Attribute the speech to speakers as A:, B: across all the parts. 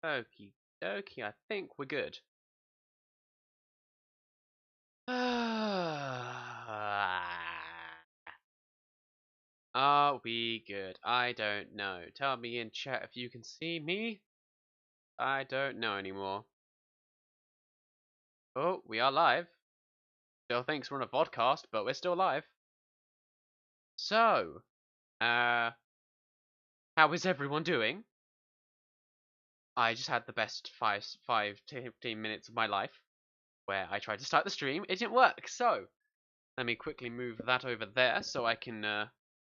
A: Okie dokie, I think we're good. Are we good? I don't know. Tell me in chat if you can see me. I don't know anymore. Oh, we are live. Still thinks we're on a podcast, but we're still live. So, how is everyone doing? I just had the best 5 to 15 minutes of my life where I tried to start the stream. It didn't work, so let me quickly move that over there so I can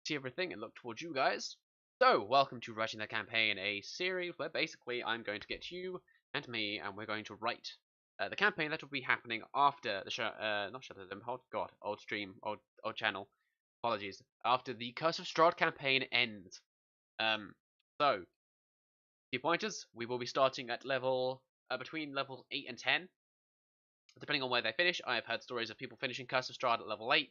A: see everything and look towards you guys. So, welcome to Writing the Campaign, a series where basically I'm going to get you and me, and we're going to write the campaign that will be happening after the show, not Shadow of the Empire, God, old stream, old channel, apologies, after the Curse of Strahd campaign ends. So, key pointers, we will be starting at level, between levels 8 and 10, depending on where they finish. I have heard stories of people finishing Curse of Strahd at level 8,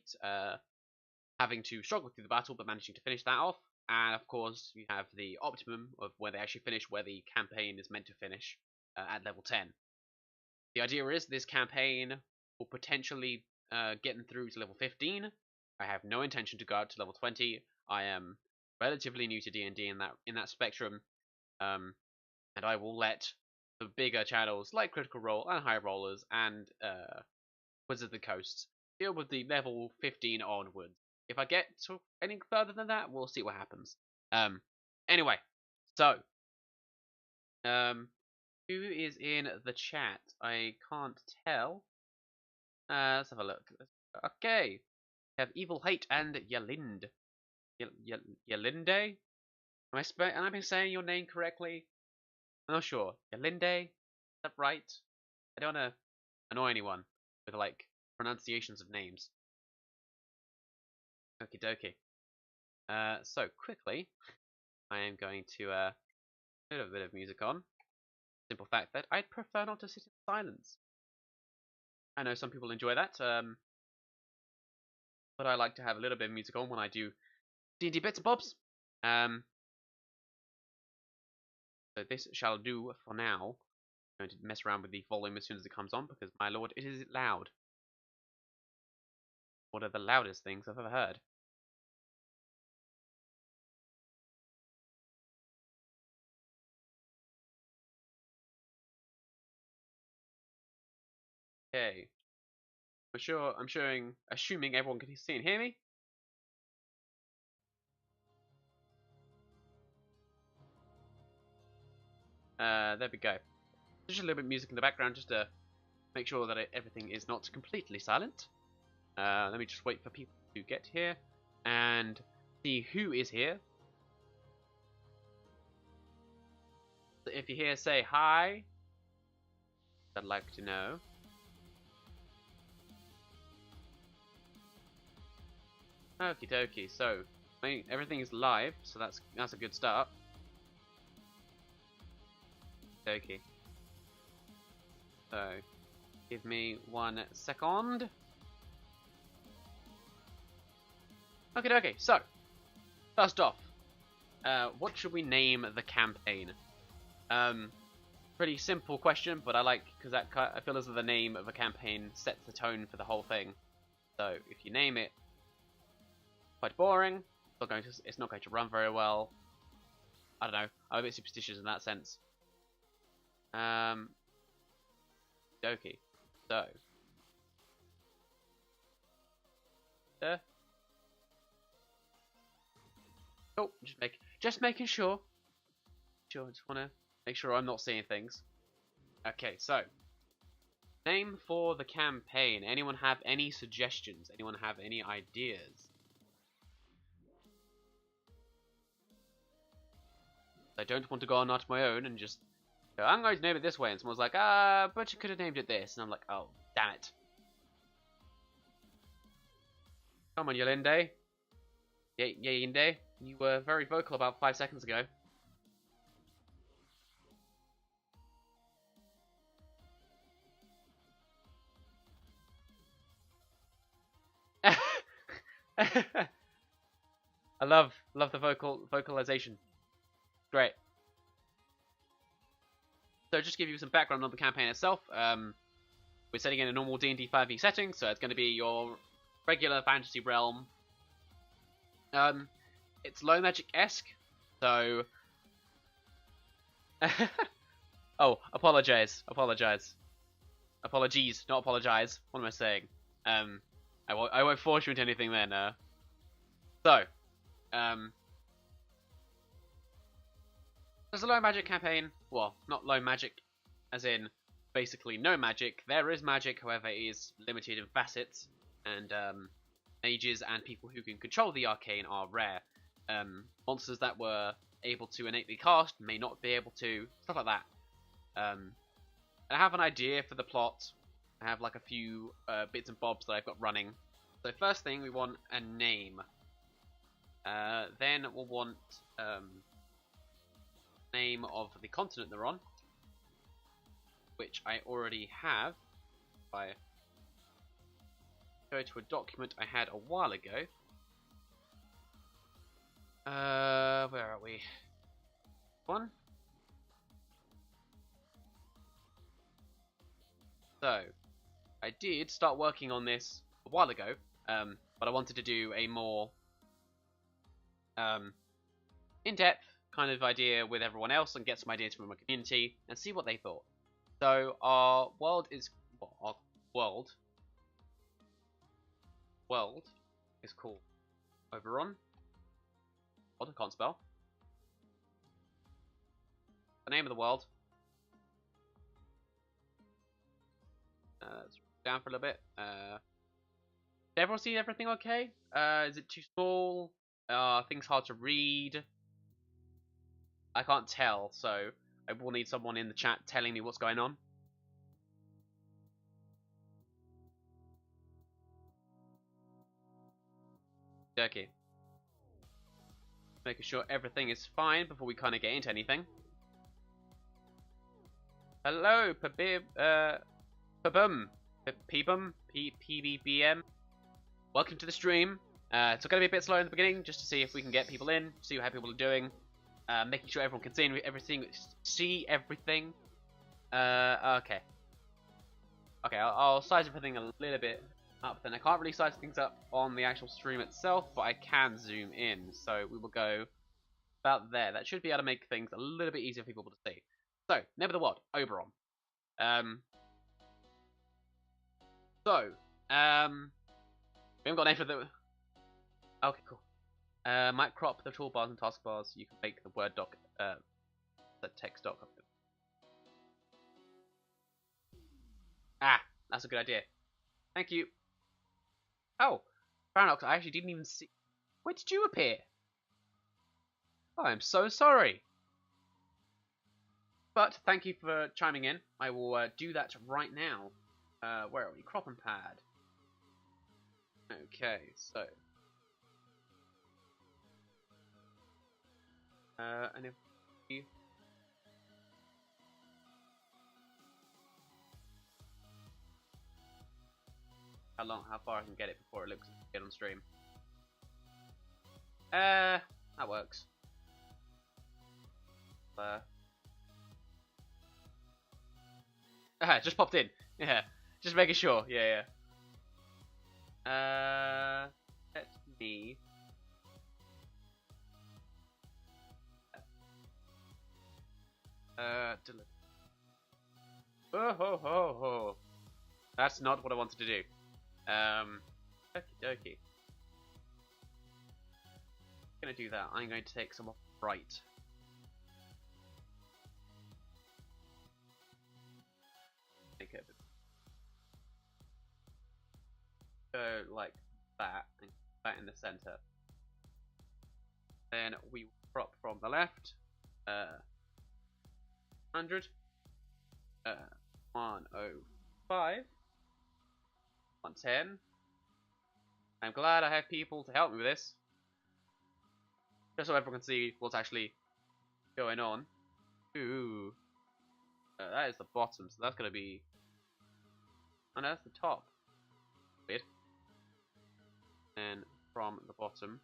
A: having to struggle through the battle but managing to finish that off. And of course, you have the optimum of where they actually finish, where the campaign is meant to finish at level 10. The idea is this campaign will potentially get them through to level 15. I have no intention to go up to level 20. I am relatively new to D&D in that spectrum, and I will let the bigger channels like Critical Role and High Rollers and Wizards of the Coast deal with the level 15 onwards. If I get to any further than that, we'll see what happens. Anyway, so who is in the chat? I can't tell. Let's have a look. Okay, we have Evil Hate and Yalind. Yalinde? Am I saying your name correctly? I'm not sure. Yalinde? Is that right? I don't want to annoy anyone with like pronunciations of names. Okie dokie. So quickly, I am going to put a bit of music on. Simple fact that I'd prefer not to sit in silence. I know some people enjoy that, but I like to have a little bit of music on when I do D&D bits and bobs. So this shall do for now. I'm going to mess around with the volume as soon as it comes on, because my lord, it is loud. One of the loudest things I've ever heard. Okay. Assuming everyone can see and hear me. There we go. Just a little bit of music in the background, just to make sure that everything is not completely silent. Let me just wait for people to get here and see who is here. So if you're here, say hi. I'd like to know. Okie dokie. So everything is live, so that's a good start. Okie. So give me 1 second. Okay, okay. So first off, what should we name the campaign? Pretty simple question, but I like because I feel as though the name of a campaign sets the tone for the whole thing. So if you name it quite boring, it's not going to run very well. I don't know. I'm a bit superstitious in that sense. Dokie. So. Oh, just making sure. Sure, just wanna make sure I'm not seeing things. Okay, so name for the campaign. Anyone have any suggestions? Anyone have any ideas? I don't want to go on out my own and just go, I'm going to name it this way, and someone's like, but you could have named it this, and I'm like, oh, damn it. Come on, Yolinde. Yolinde, you were very vocal about 5 seconds ago. I love the vocalization. Great. So just to give you some background on the campaign itself, we're setting in a normal D&D 5e setting, so it's going to be your regular fantasy realm. It's low magic-esque, so... Oh, apologies, not apologize. What am I saying? I won't force you into anything then. So, there's a low magic campaign. Well, not low magic, as in basically no magic. There is magic, however, it is limited in facets, and mages and people who can control the arcane are rare. Monsters that were able to innately cast may not be able to, stuff like that. I have an idea for the plot. I have like a few bits and bobs that I've got running. So first thing, we want a name. Then we'll want name of the continent they're on, which I already have. If I go to a document I had a while ago. Where are we? One. So, I did start working on this a while ago, but I wanted to do a more in-depth kind of idea with everyone else and get some ideas from my community and see what they thought. So our world is called Oberon. What, I can't spell. The name of the world. Let's down for a little bit. Did everyone see everything okay? Is it too small? Things hard to read? I can't tell, so I will need someone in the chat telling me what's going on. Okay. Making sure everything is fine before we kind of get into anything. Hello, Pabum, PBBM. Welcome to the stream. It's going to be a bit slow in the beginning, just to see if we can get people in, see how people are doing, making sure everyone can see everything. Okay. Okay, I'll size everything a little bit up. Then I can't really size things up on the actual stream itself, but I can zoom in. So we will go about there. That should be able to make things a little bit easier for people to see. So, name of the world, Oberon. So, we haven't got a name for the. Okay, cool. Might crop the toolbars and taskbars. You can make the Word doc, the text doc of them. Ah, that's a good idea. Thank you. Oh, Paradox, I actually didn't even see. Where did you appear? Oh, I'm so sorry. But thank you for chiming in. I will do that right now. Where are we? Crop and pad. Okay, so. And if you. How far I can get it before it looks good on stream. That works. Just popped in. Yeah, just making sure. Yeah. Let me. Deliver. Oh ho ho ho. That's not what I wanted to do. Okie dokie. I'm gonna do that. I'm going to take some off right. Make it go like that, and that in the center. Then we crop from the left. 100. 105. 110. I'm glad I have people to help me with this. Just so everyone can see what's actually going on. Ooh. That is the bottom, so that's going to be... Oh no, that's the top. Weird. And from the bottom...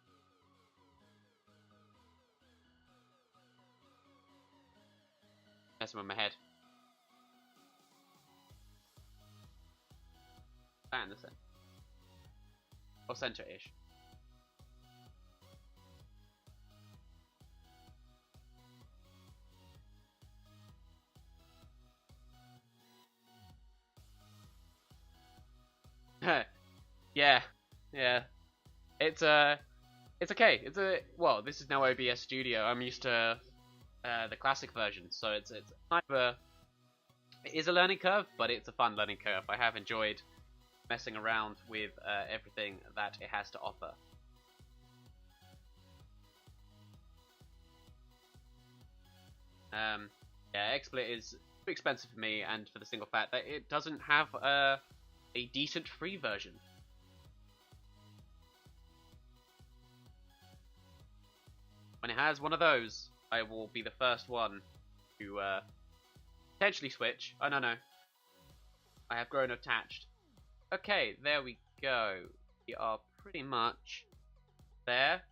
A: Messing with my head. That in the center. Or center-ish. Yeah. It's okay. Well, this is now OBS Studio. I'm used to the classic version, so it's kind of it is a learning curve, but it's a fun learning curve. I have enjoyed messing around with everything that it has to offer. Yeah, XSplit is too expensive for me, and for the single fact that it doesn't have a decent free version. When it has one of those, I will be the first one to potentially switch. Oh no, I have grown attached. Okay, there we go. We are pretty much there.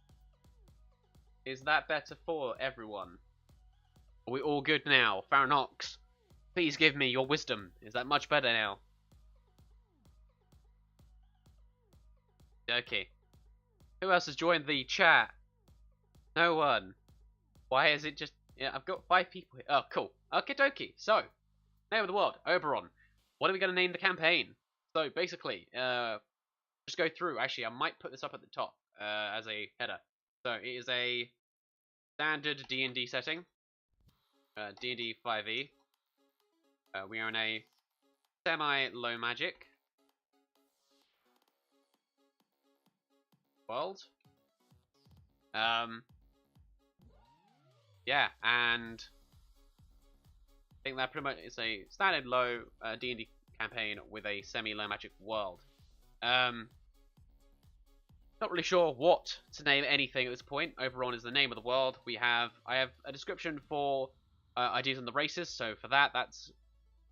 A: Is that better for everyone? Are we all good now? Faranox, please give me your wisdom. Is that much better now? Okay. Who else has joined the chat? No one. Why is it just... Yeah, I've got 5 people here. Oh, cool. Okie dokie. So, name of the world, Oberon. What are we going to name the campaign? So, basically, just go through. Actually, I might put this up at the top as a header. So, it is a standard D&D setting. D&D 5e. We are in a semi-low magic world. Yeah, and I think that pretty much is a standard low D&D campaign with a semi-low magic world. Not really sure what to name anything at this point. Oberon is the name of the world. I have a description for ideas on the races, so for that, that's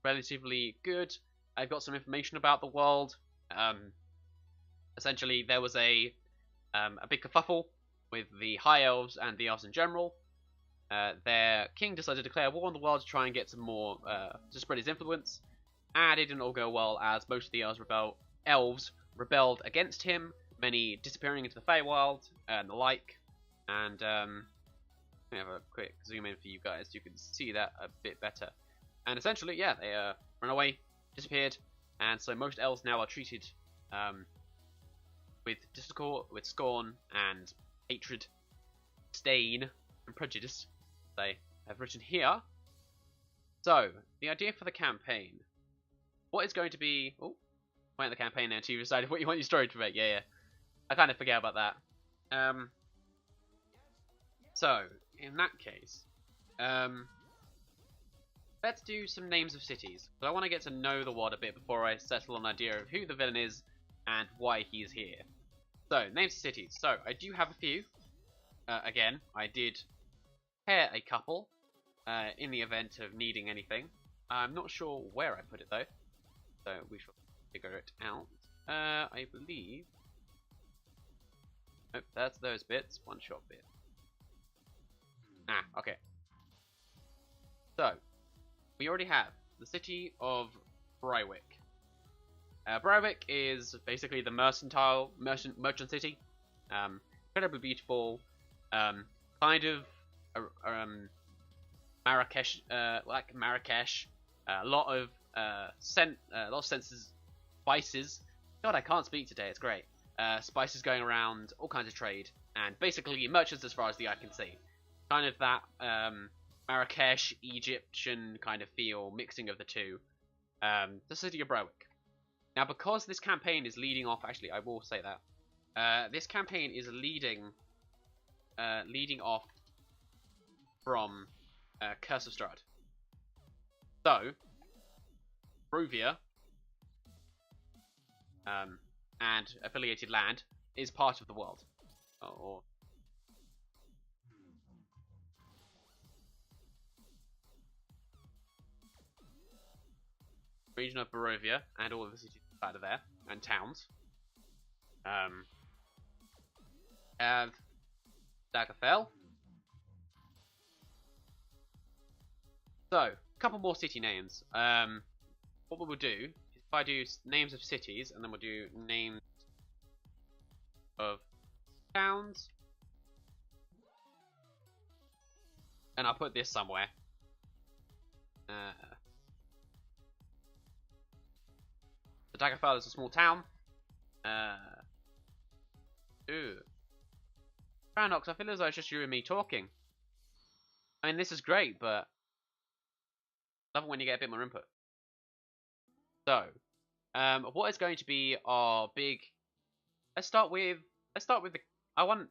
A: relatively good. I've got some information about the world. Essentially, there was a big kerfuffle with the High Elves and the Elves in general. Their king decided to declare war on the world to try and get some more, to spread his influence. And it didn't all go well, as most of the elves rebelled against him, many disappearing into the Feywild and the like. And let me have a quick zoom in for you guys, you can see that a bit better. And essentially, yeah, they ran away, disappeared, and so most elves now are treated with discord, with scorn, and hatred, disdain, and prejudice. They have written here. So, the idea for the campaign. What is going to be... Oh, point the campaign there until you decided what you want your story to be. Yeah. I kind of forget about that. So, in that case, let's do some names of cities. But I want to get to know the world a bit before I settle on an idea of who the villain is and why he's here. So, names of cities. So, I do have a few. Again, I did pair a couple in the event of needing anything. I'm not sure where I put it though, so we shall figure it out. I believe... Oh, that's those bits. One shot bit. Okay. So, we already have the city of Brywick. Brywick is basically the merchant city. Incredibly beautiful. Kind of Marrakesh, like Marrakesh. A lot of senses, spices. God, I can't speak today. It's great. Spices going around, all kinds of trade, and basically merchants as far as the eye can see. Kind of that Marrakesh, Egyptian kind of feel, mixing of the two. The city of Brywick. Now, because this campaign is leading off, actually, I will say that this campaign is leading off from Curse of Strahd. So, Barovia and affiliated land is part of the world. Or region of Barovia and all of the cities out of there and towns. Have Daggerfell. So, a couple more city names. What we will do is if I do names of cities, and then we'll do names of towns, and I'll put this somewhere. The Daggerfell is a small town. Branox, I feel as though it's just you and me talking. I mean, this is great, but love it when you get a bit more input. So, what is going to be our big? Let's start with the. I want.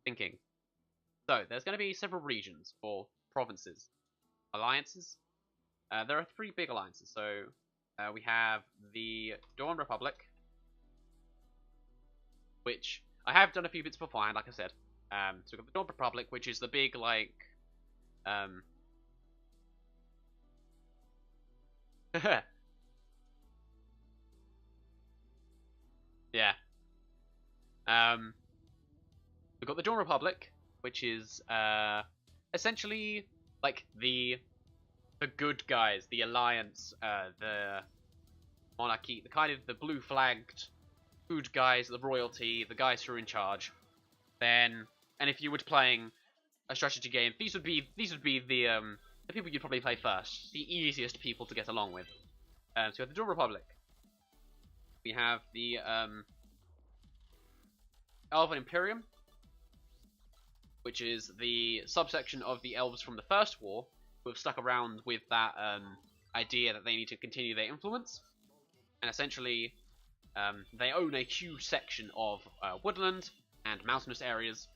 A: Thinking. So, there's going to be several regions or provinces, alliances. There are 3 big alliances. So, we have the Dawn Republic, which I have done a few bits beforehand, like I said. So we've got the Dawn Republic, which is the big, like, yeah. We've got the Dawn Republic, which is essentially like the good guys, the alliance, the monarchy, the kind of the blue flagged good guys, the royalty, the guys who are in charge. Then, and if you were playing a strategy game, these would be the people you'd probably play first, the easiest people to get along with. So we have the Dawn Republic. We have the Elven Imperium, which is the subsection of the elves from the First War, who have stuck around with that idea that they need to continue their influence. And essentially, they own a huge section of woodland and mountainous areas,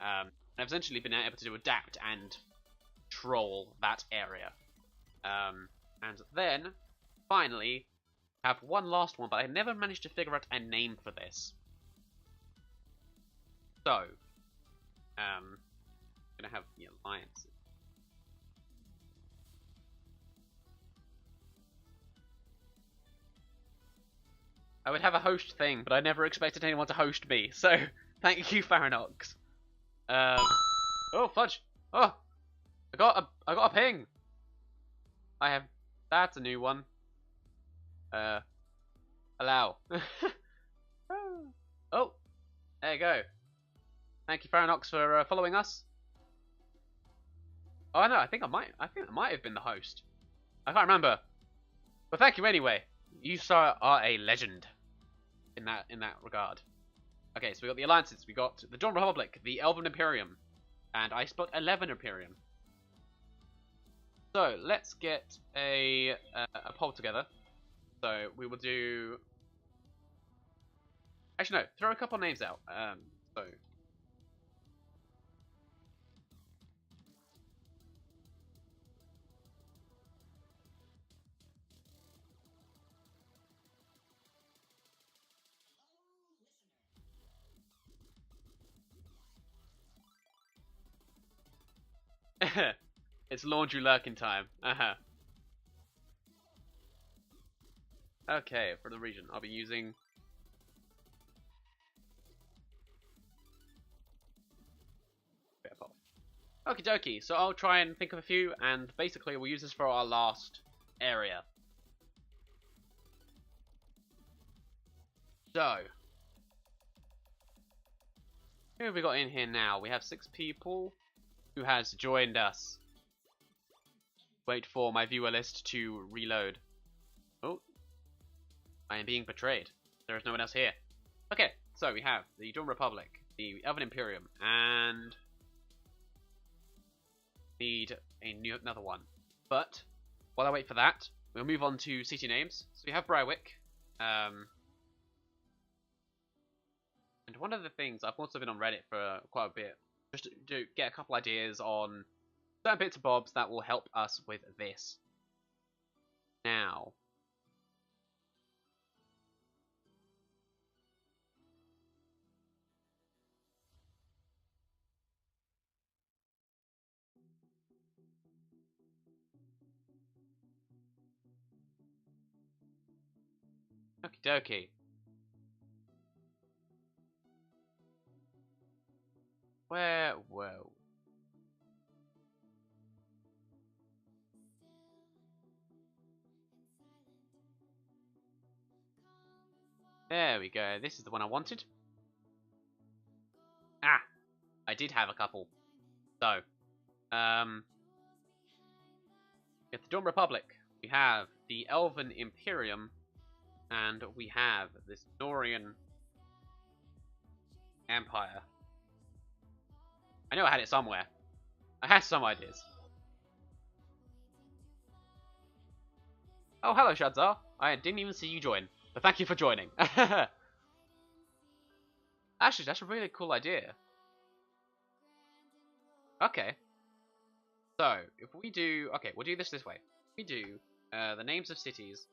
A: and have essentially been able to adapt and control that area. And then, finally, have one last one, but I never managed to figure out a name for this. So, I'm gonna have the alliances. I would have a host thing, but I never expected anyone to host me, so thank you, Faranox. Oh, fudge! Oh! I got a ping! That's a new one. Allow. Oh! There you go. Thank you, Faranox, for following us. Oh, no, I think I might have been the host. I can't remember. But thank you anyway. You sir are a legend in that regard. Okay, so we got the alliances. We got the Dawn Republic, the Elven Imperium, and I spelled 11 Imperium. So let's get a poll together. So we will do. Actually, no. Throw a couple names out. So. It's laundry lurking time. Okay, for the region, I'll be using. Okie dokie, so I'll try and think of a few, and basically we'll use this for our last area. So, who have we got in here now? We have 6 people who has joined us. Wait for my viewer list to reload. Oh, I am being betrayed. There is no one else here. Okay, so we have the Dawn Republic, the Elven Imperium, and need another one. But while I wait for that, we'll move on to city names. So we have Briarwick. And one of the things, I've also been on Reddit for quite a bit, just to get a couple ideas on certain bits and bobs that will help us with this. Now, okie dokie. Whoa. There we go. This is the one I wanted. Ah, I did have a couple. So, we have the Dawn Republic. We have the Elven Imperium, and we have this Norian Empire. I know I had it somewhere. I had some ideas. Oh, hello, Shadzar. I didn't even see you join, but thank you for joining. Actually, that's a really cool idea. Okay. So, if we do... Okay, we'll do this way. We do the names of cities,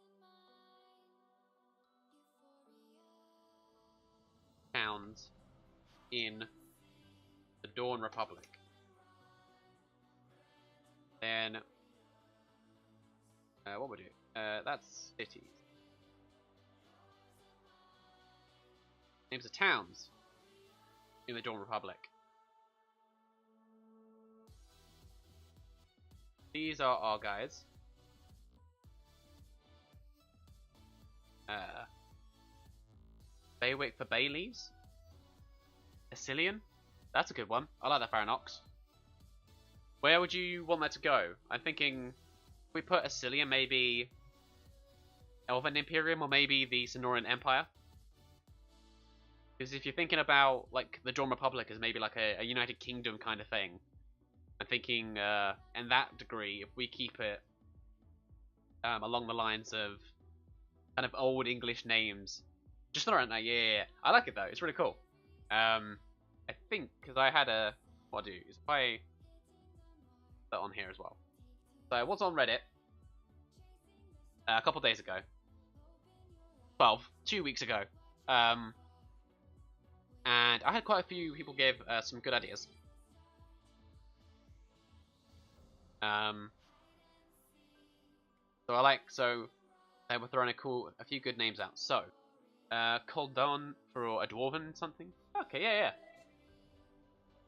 A: towns in the Dawn Republic. Then, what we'll do? That's cities. Names of towns in the Dawn Republic. These are our guys. Baywick for bay leaves. Assylian? That's a good one. I like that Faranox. Where would you want that to go? I'm thinking if we put Assylian, maybe Elven Imperium, or maybe the Sonorian Empire. Because if you're thinking about like the Dawn Republic as maybe like a United Kingdom kind of thing, I'm thinking in that degree, if we keep it along the lines of kind of old English names, just throw it there. Yeah. I like it though. It's really cool. I think because I had a what I do is if I put that on here as well. So I was on Reddit a couple days ago. Well, 2 weeks ago. And I had quite a few people give some good ideas. So they were throwing a few good names out. So, Coldon for a dwarven something. Okay, yeah.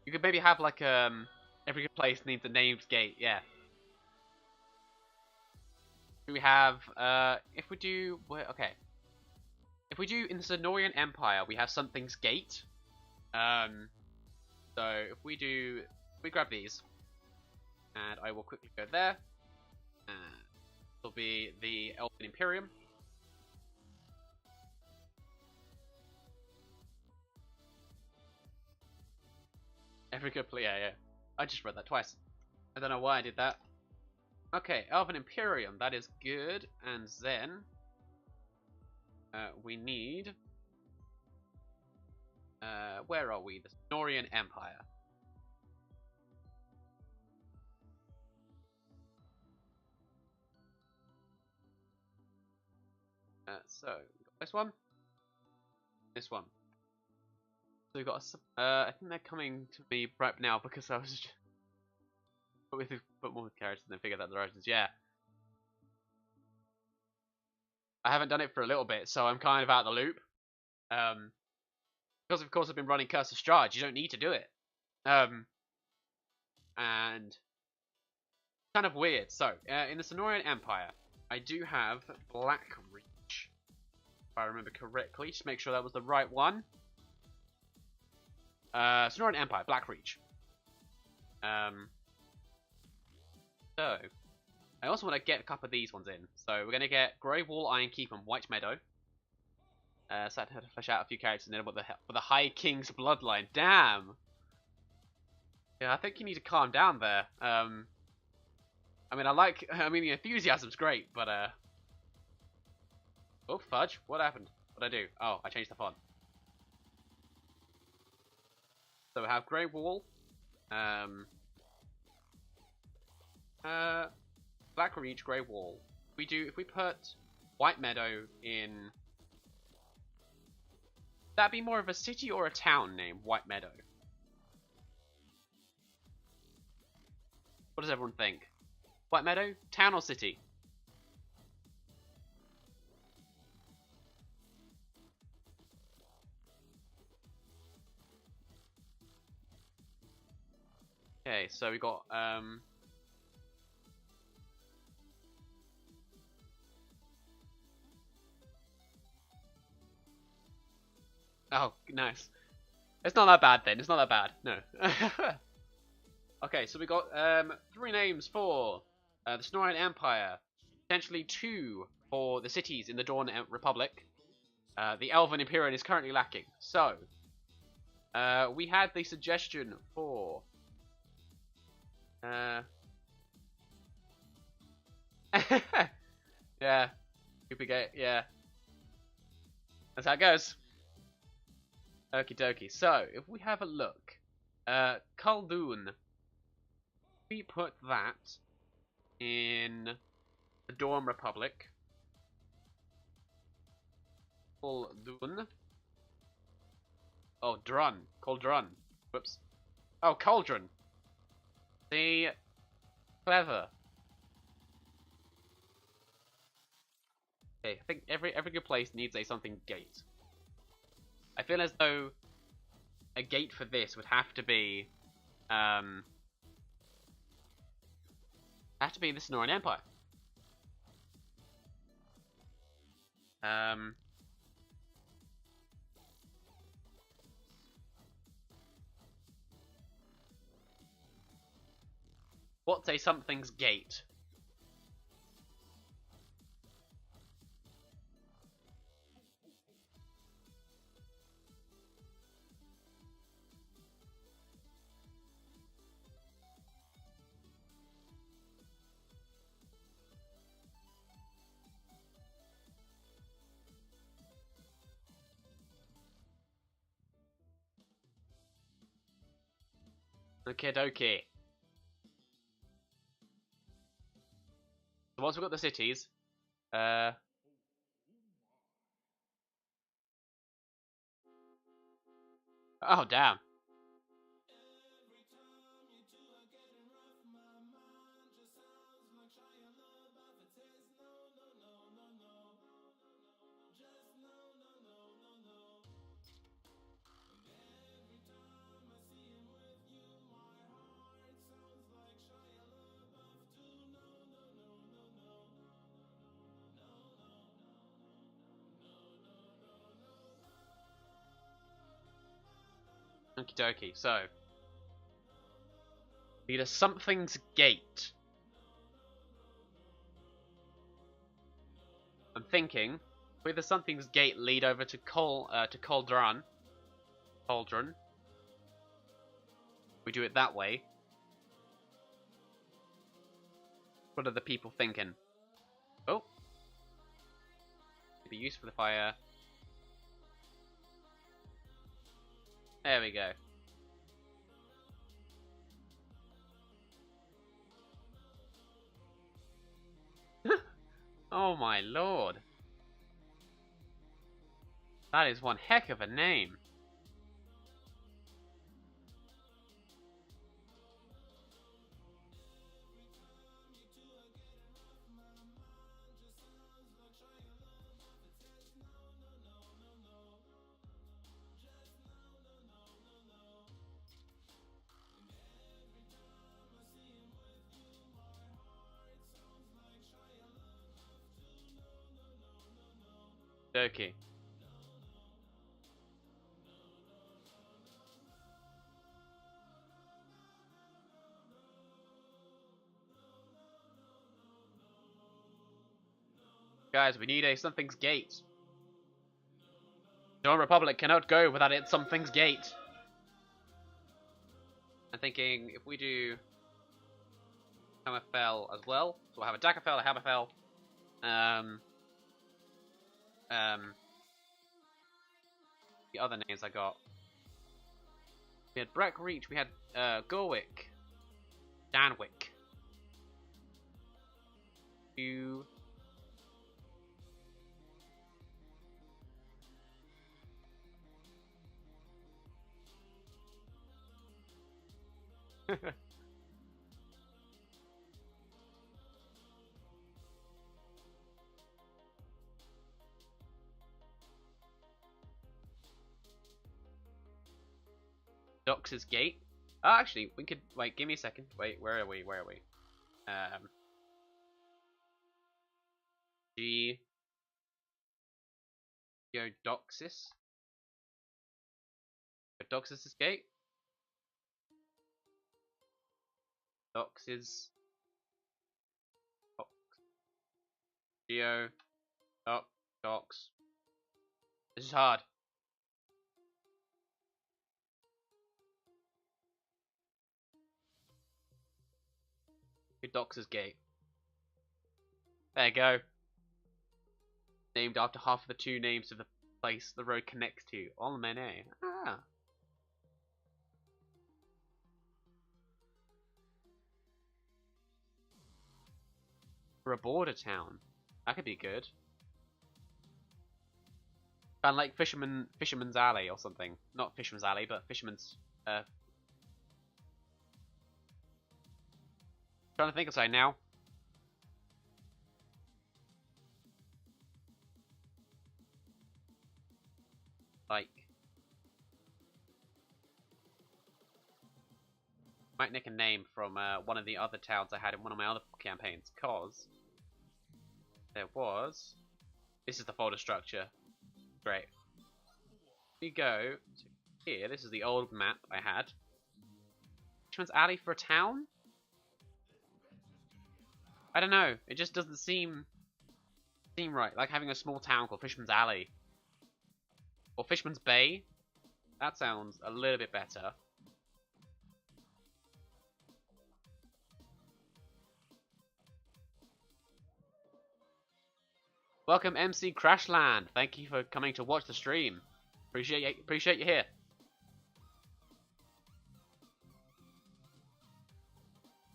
A: You could maybe have like every place needs a named gate. Yeah. We have if we do okay. If we do in the Sonorian Empire, we have something's gate. So if we grab these, and I will quickly go there. will be the Elven Imperium. Every good player, yeah. I just read that twice. I don't know why I did that. Okay, Elven Imperium, that is good. And then we need where are we? The Sonorian Empire. So we got this one, this one. So we got I think they're coming to me right now because I was just put more characters and then figured out the directions. Yeah, I haven't done it for a little bit, so I'm kind of out of the loop. Because of course I've been running Curse of Strahd, you don't need to do it. And kind of weird. So in the Sonorian Empire, I do have Black Reach, if I remember correctly. Just make sure that was the right one. Sonorian Empire, Black Reach. So I also want to get a couple of these ones in. So we're going to get Grey Wall, Iron Keep, and White Meadow. So I had to flesh out a few characters and then with the High King's bloodline. Damn! Yeah, I think you need to calm down there. I mean, the enthusiasm's great, but, oh, fudge. What happened? What'd I do? Oh, I changed the font. So we have Grey Wall. Black Reach, Grey Wall. If we put White Meadow in... That'd be more of a city or a town name, White Meadow. What does everyone think? White Meadow, town or city? Okay, so we got oh, nice. It's not that bad then. It's not that bad. No. Okay, so we got 3 names for the Sonorian Empire. Potentially 2 for the cities in the Dawn Republic. The Elven Imperium is currently lacking. So, we had the suggestion for... yeah. Duplicate, yeah. That's how it goes. Okie dokie. So, if we have a look. Khaldun. We put that in the Dawn Republic. Khaldun. Oh, Drun. Cauldron. Whoops. Oh, Cauldron. See? Clever. Okay, I think every good place needs a something gate. I feel as though a gate for this would have to be the Sonorian Empire. What's a something's gate? Okay, dokie. So once we've got the cities, oh damn. Okie dokie. So need a something's gate. thinking, with the Something's Gate lead over to Cauldron. Cauldron. We do it that way. What are the people thinking? Oh. It'd be useful if I, There we go. Oh my lord. That is one heck of a name. Okay. Guys, we need a Something's Gate. The Republic cannot go without its Something's Gate. I'm thinking if we do Hammerfell as well, so we'll have a Daggerfell, a Hammerfell, the other names I got. We had Brack Reach, we had Gorwick, Danwick. You. Dox's Gate. Oh, actually, we could wait. Give me a second. Wait, where are we? Where are we? Geodoxis. Geodoxis' Gate. Dox's. Geo. Dox. This is hard. Dox's Gate. There you go. Named after half of the two names of the place the road connects to. Olmene. Ah. For a border town. That could be good. Kind of like Fisherman's Alley or something. Not Fisherman's Alley, but Fisherman's... Trying to think of something now. Like... Might nick a name from one of the other towns I had in one of my other campaigns, cause... There was... This is the folder structure. Great. We go to here. This is the old map I had. Fisherman's Alley for a town? I don't know. It just doesn't seem right. Like having a small town called Fisherman's Alley or Fisherman's Bay. That sounds a little bit better. Welcome, MC Crashland. Thank you for coming to watch the stream. Appreciate you here.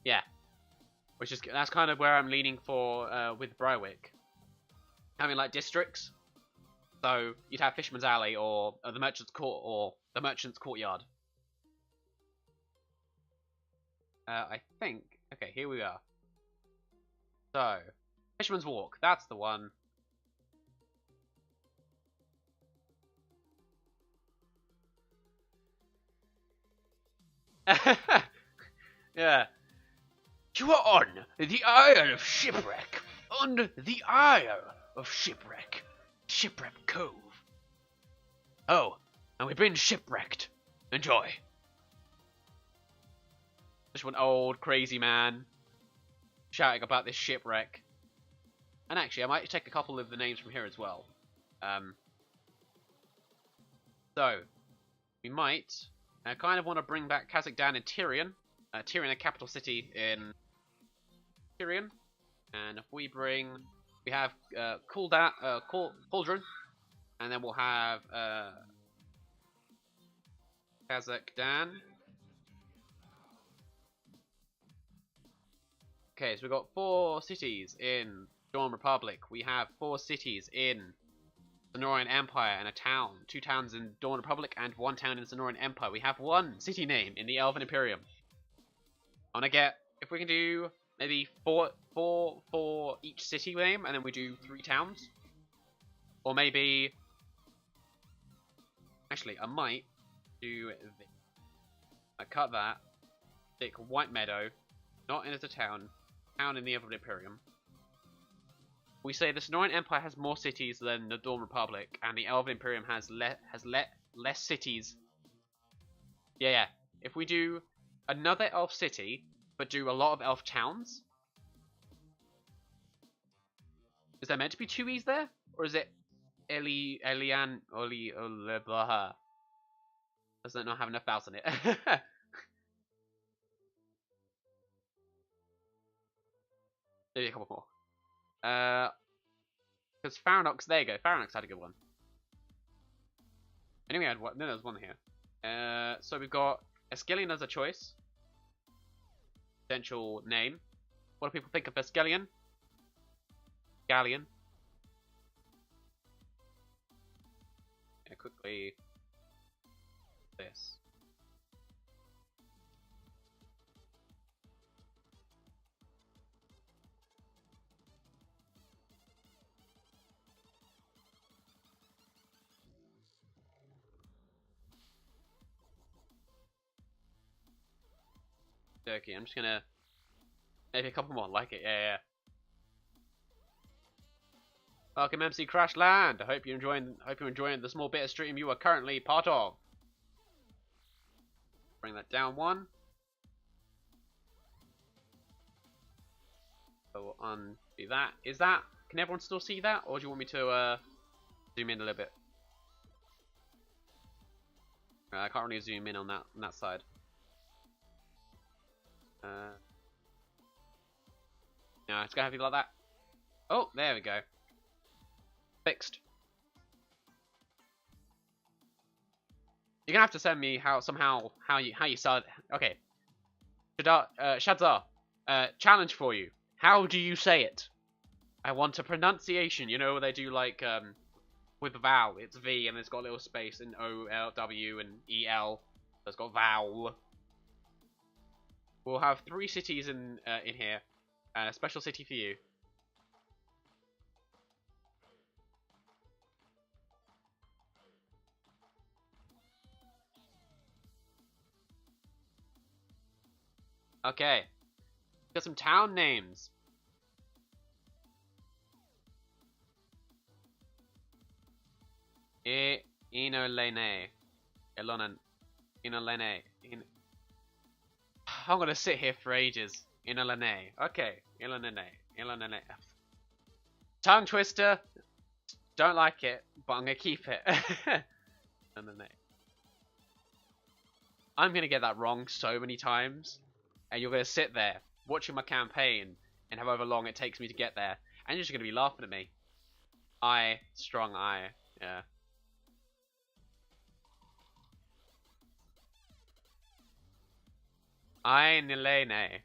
A: Yeah, that's kind of where I'm leaning for with Briarwick. Having like districts. So you'd have Fisherman's Alley or the Merchant's Court or the Merchant's Courtyard. I think. Okay, here we are. So Fisherman's Walk. That's the one. Yeah. You are on the Isle of Shipwreck. On the Isle of Shipwreck. Shipwreck Cove. Oh, and we've been shipwrecked. Enjoy. Just one old crazy man shouting about this shipwreck. And actually, I might take a couple of the names from here as well. So, we might kind of want to bring back Kazakhstan and Tyrian. Tyrian, a capital city in Tyrian. And if we have Cauldron, and then we'll have Kazakhstan. Okay, so we've got 4 cities in Dawn Republic. We have 4 cities in Sonorian Empire and a town. 2 towns in Dawn Republic and 1 town in Sonorian Empire. We have 1 city name in the Elven Imperium. I want to get, if we can do maybe 4 for each city name, and then we do 3 towns. Or maybe, actually, I might do this. I cut that, stick White Meadow, not in as a town in the Elven Imperium. We say the Sonorian Empire has more cities than the Dawn Republic, and the Elven Imperium has less cities. Yeah. If we do another elf city, but do a lot of elf towns, is there meant to be 2 E's there, or is it Elian Oli Oleblaha? Does that not have enough vowels in it? Maybe a couple more. Because Faranox, there you go. Faranox had a good one. Anyway, then there's one here. So we've got Escallion as a choice. Potential name. What do people think of Escallion? Galleon. Yeah, quickly. This. Okay, I'm just gonna maybe a couple more like it. Yeah. Welcome, MC Crashland. I hope you're enjoying the small bit of stream you are currently part of. Bring that down 1. So we'll undo that. Can everyone still see that, or do you want me to zoom in a little bit? I can't really zoom in on that side. No, it's gonna have to be like that. Oh, there we go. Fixed. You're gonna have to send me how you saw it. Okay. Shadzar, challenge for you. How do you say it? I want a pronunciation. You know where they do like with vowel. It's V and it's got a little space in O, L, W, and E, L. So it's got vowel. We'll have 3 cities in here, and a special city for you. Okay, got some town names. Inolene, Elonan, Inolene. I'm gonna sit here for ages. Inolene. Okay, Ilonene. Tongue twister. Don't like it, but I'm gonna keep it. I'm gonna get that wrong so many times, and you're gonna sit there watching my campaign, and however long it takes me to get there, and you're just gonna be laughing at me. Strong I, yeah. Ainelene.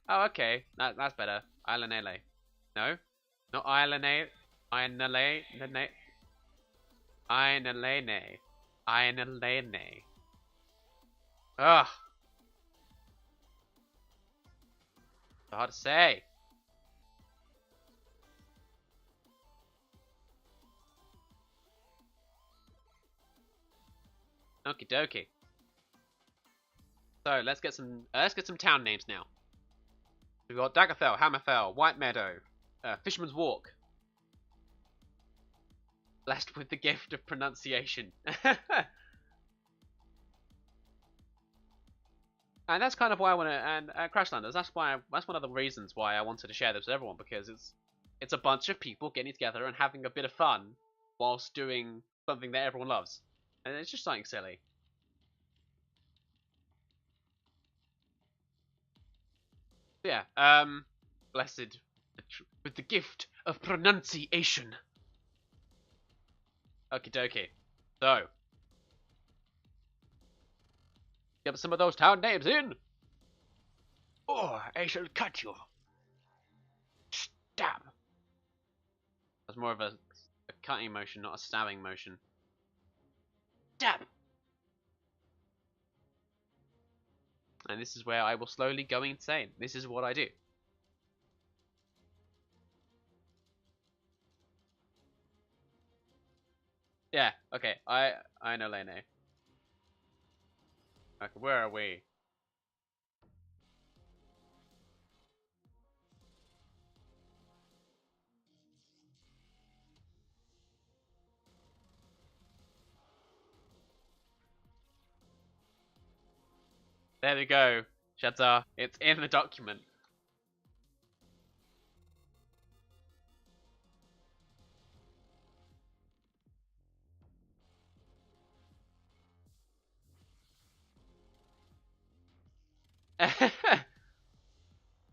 A: Oh, okay. That's better. Ailenele. No? Not Ailenele. Ainelene. Ugh. So hard to say. Okie dokie. So let's get some town names now. We've got Daggerfell, Hammerfell, White Meadow, Fisherman's Walk. Blessed with the gift of pronunciation. And that's kind of why I want to. And Crashlanders, that's one of the reasons why I wanted to share this with everyone, because It's a bunch of people getting together and having a bit of fun whilst doing something that everyone loves. And it's just something silly. Yeah, blessed with the gift of pronunciation. Okie dokie. So, get some of those town names in, or I shall cut you. Stab. That's more of a cutting motion, not a stabbing motion. Stab. And this is where I will slowly go insane. This is what I do. Yeah, okay, I know Lene. Okay, where are we? There we go, Shadza. It's in the document.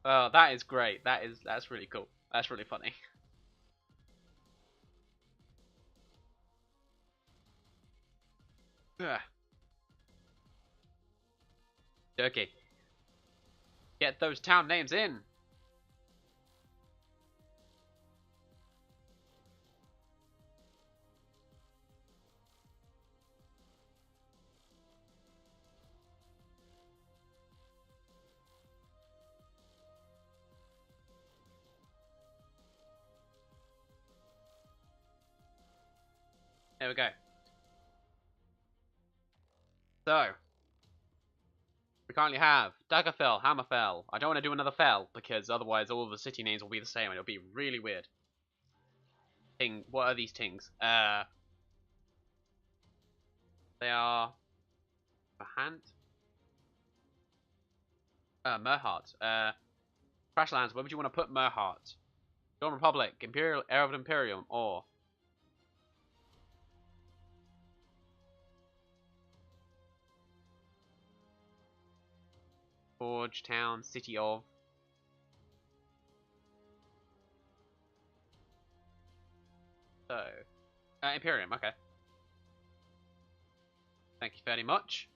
A: Oh, that is great. That's really cool. That's really funny. Okay, get those town names in. There we go. So, we currently have Daggerfell, Hammerfell. I don't want to do another fell because otherwise all the city names will be the same and it'll be really weird. What are these things? They are Bahant, Merhart, Crashlands. Where would you want to put Merhart? Dawn Republic, Imperial, Era of Imperium, or Forge Town, City of. So, Imperium. Okay. Thank you very much.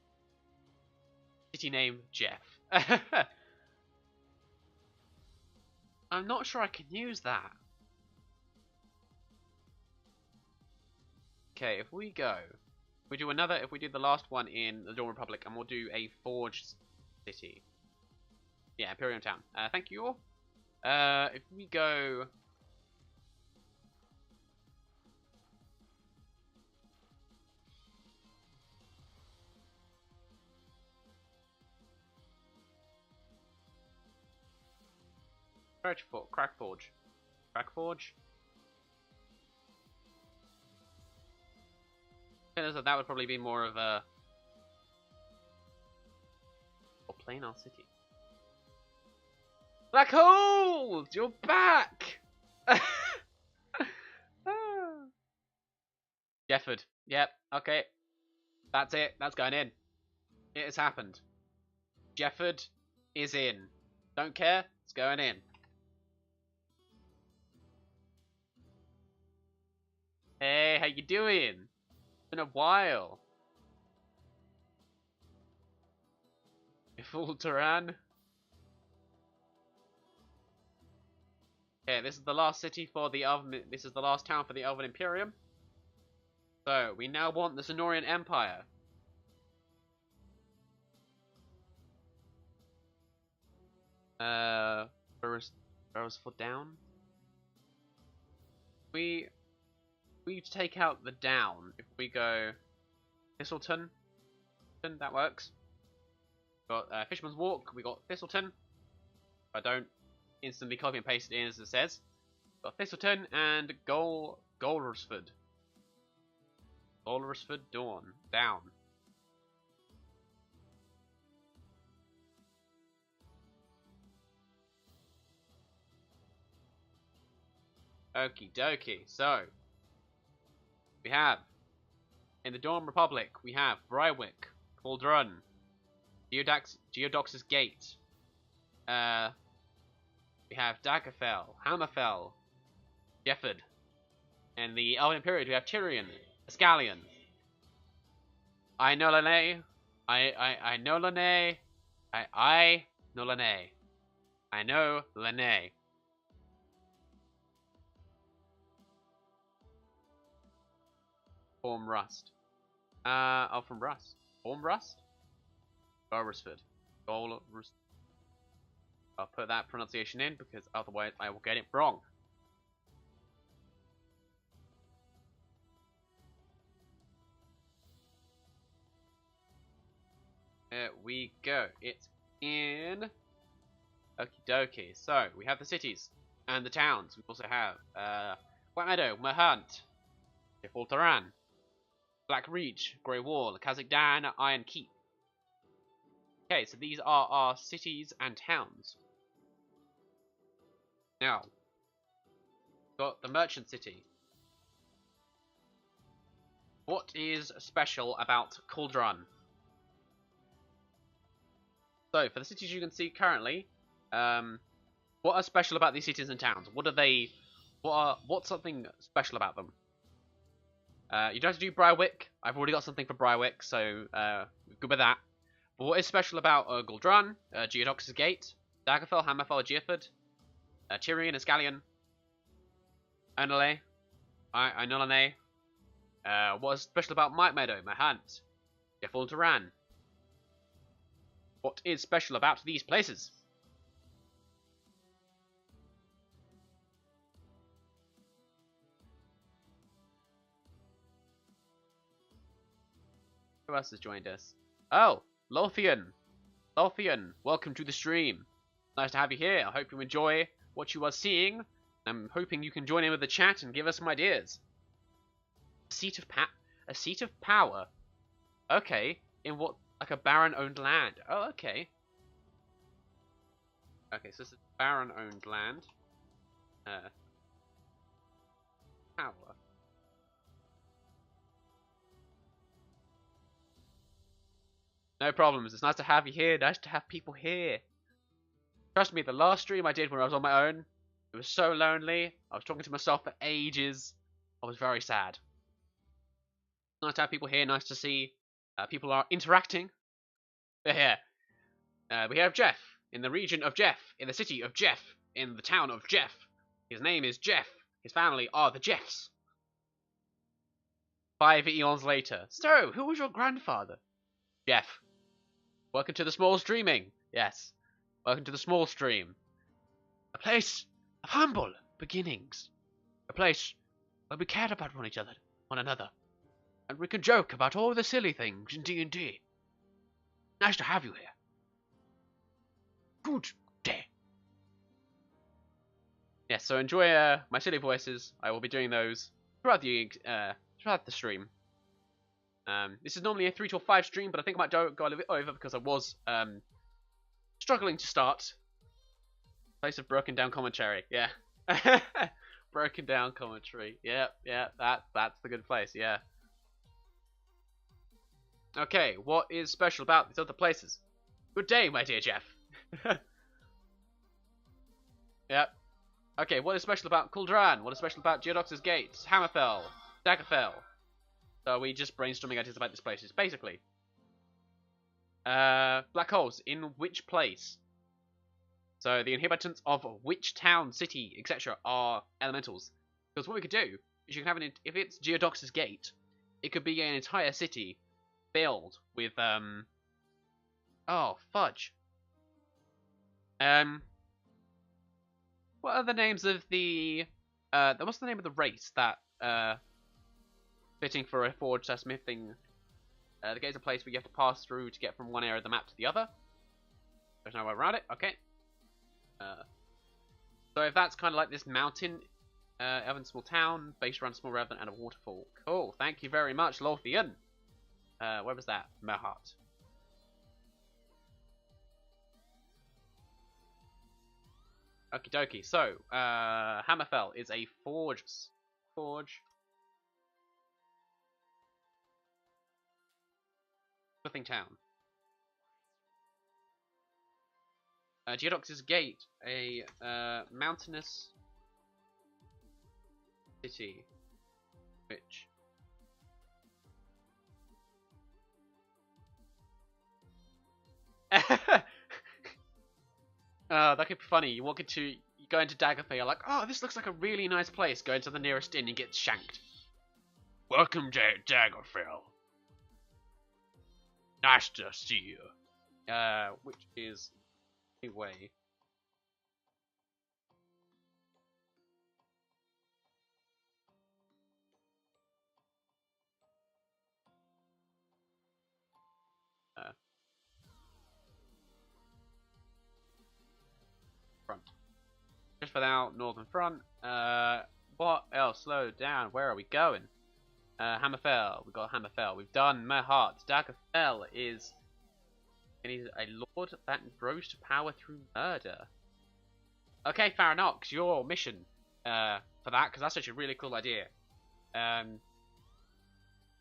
A: City name Jeff. I'm not sure I can use that. Okay, if we do the last one in the Dawn Republic, and we'll do a forged city. Yeah, Imperium Town. Thank you all. If we go. Crackforge. Crackforge. That would probably be more of a. Or Planar City. Black Holes! You're back! Jefford. Yep, okay. That's it. That's going in. It has happened. Jefford is in. Don't care. It's going in. Hey, how you doing? It's been a while. Full Turan. Okay, this is the last city for the Elven. This is the last town for the Elven Imperium. So we now want the Sonorian Empire. Beresford down. We take out the down. If we go Thistleton, that works. Got Fisherman's Walk. We got Thistleton. If I don't instantly copy and paste it in as it says. Got Thistleton and Goldersford. Goldersford down. Okie dokie. So, we have, in the Dawn Republic, we have Brywick, Cauldron, Geodox's Gate. We have Daggerfell, Hammerfell, Jefford. In the Elven Period, we have Tyrion, Escallion. I know Lene. I know Lene. I know Lene. I know Lene. Form Rust. From Rust. Form Rust? Golrusford. Golrusford. I'll put that pronunciation in because otherwise I will get it wrong. There we go. It's in. Okie dokie. So, we have the cities and the towns. We also have White Meadow, Merhunt, Jefaltaran, Black Reach, Grey Wall, Khazad-dûm, Iron Keep. Okay, so these are our cities and towns. Now, got the Merchant City. What is special about Cauldron? So, for the cities you can see currently, what are special about these cities and towns? What are they? What's something special about them? You don't have to do Brywick. I've already got something for Brywick, so good with that. But what is special about Cauldron, Geodox's Gate, Daggerfell, Hammerfell, Jefford, Tyrion, Escallion, Onale, Inolane? What is special about White Meadow, Merhunt, Jefaltaran? What is special about these places? Who else has joined us? Oh, Lothian. Lothian, welcome to the stream. Nice to have you here. I hope you enjoy what you are seeing. I'm hoping you can join in with the chat and give us some ideas. A seat of power. Okay, in what, like a baron-owned land? Oh, okay. Okay, so this is baron-owned land. Power. No problems. It's nice to have you here. Nice to have people here. Trust me, the last stream I did when I was on my own, it was so lonely. I was talking to myself for ages. I was very sad. Nice to have people here. Nice to see people are interacting. They're here. We have Jeff in the region of Jeff, in the city of Jeff, in the town of Jeff. His name is Jeff. His family are the Jeffs. 5 eons later. So, who was your grandfather? Jeff. Welcome to the small streaming. Yes. Welcome to the small stream. A place of humble beginnings. A place where we care about one another. And we can joke about all the silly things in D&D. Nice to have you here. Good day. Yes, so enjoy my silly voices. I will be doing those throughout the stream. This is normally a 3 to 5 stream, but I think I might go a little bit over because I was struggling to start. Place of broken down commentary, yeah. Broken down commentary, yeah, that's the good place, yeah. Okay, what is special about these other places? Good day, my dear Jeff. Yep. Okay, what is special about Cauldron? What is special about Geodox's Gate? Hammerfell? Daggerfell? So we just brainstorming ideas about these places. Basically. Black holes. In which place? So the inhabitants of which town, city, etc. are elementals. Because what we could do is you can have if it's Geodox's Gate, it could be an entire city filled with oh, fudge. What are the names of the what's the name of the race that fitting for a forge smithing? The gate's a place where you have to pass through to get from one area of the map to the other. There's no way around it. Okay. So if that's kind of like this mountain, Evan small town based around a small river and a waterfall. Cool. Thank you very much, Lothian. Where was that? Merhart. Okie dokie. So, Hammerfell is a forge. Nothing town. Geodox's Gate, a mountainous city, which that could be funny. You go into Daggerfell, you're like, oh, this looks like a really nice place. Go into the nearest inn and get shanked. Welcome to Daggerfell. Nice to see you. Which is a way. Front. Just for now, northern front. What else? Slow down. Where are we going? Hammerfell. We've got Hammerfell. We've done Merhart. Daggerfell is a lord that grows to power through murder. Okay, Faranox, your mission for that, because that's such a really cool idea.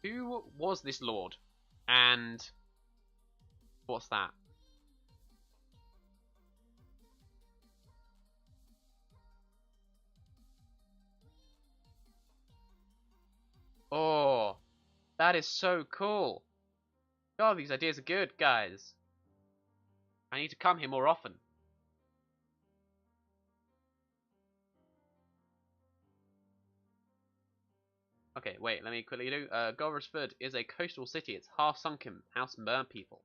A: Who was this lord? And what's that? Oh, that is so cool. God, these ideas are good, guys. I need to come here more often. Okay, wait, let me quickly do. Goresford is a coastal city. It's half sunken. House Mer people.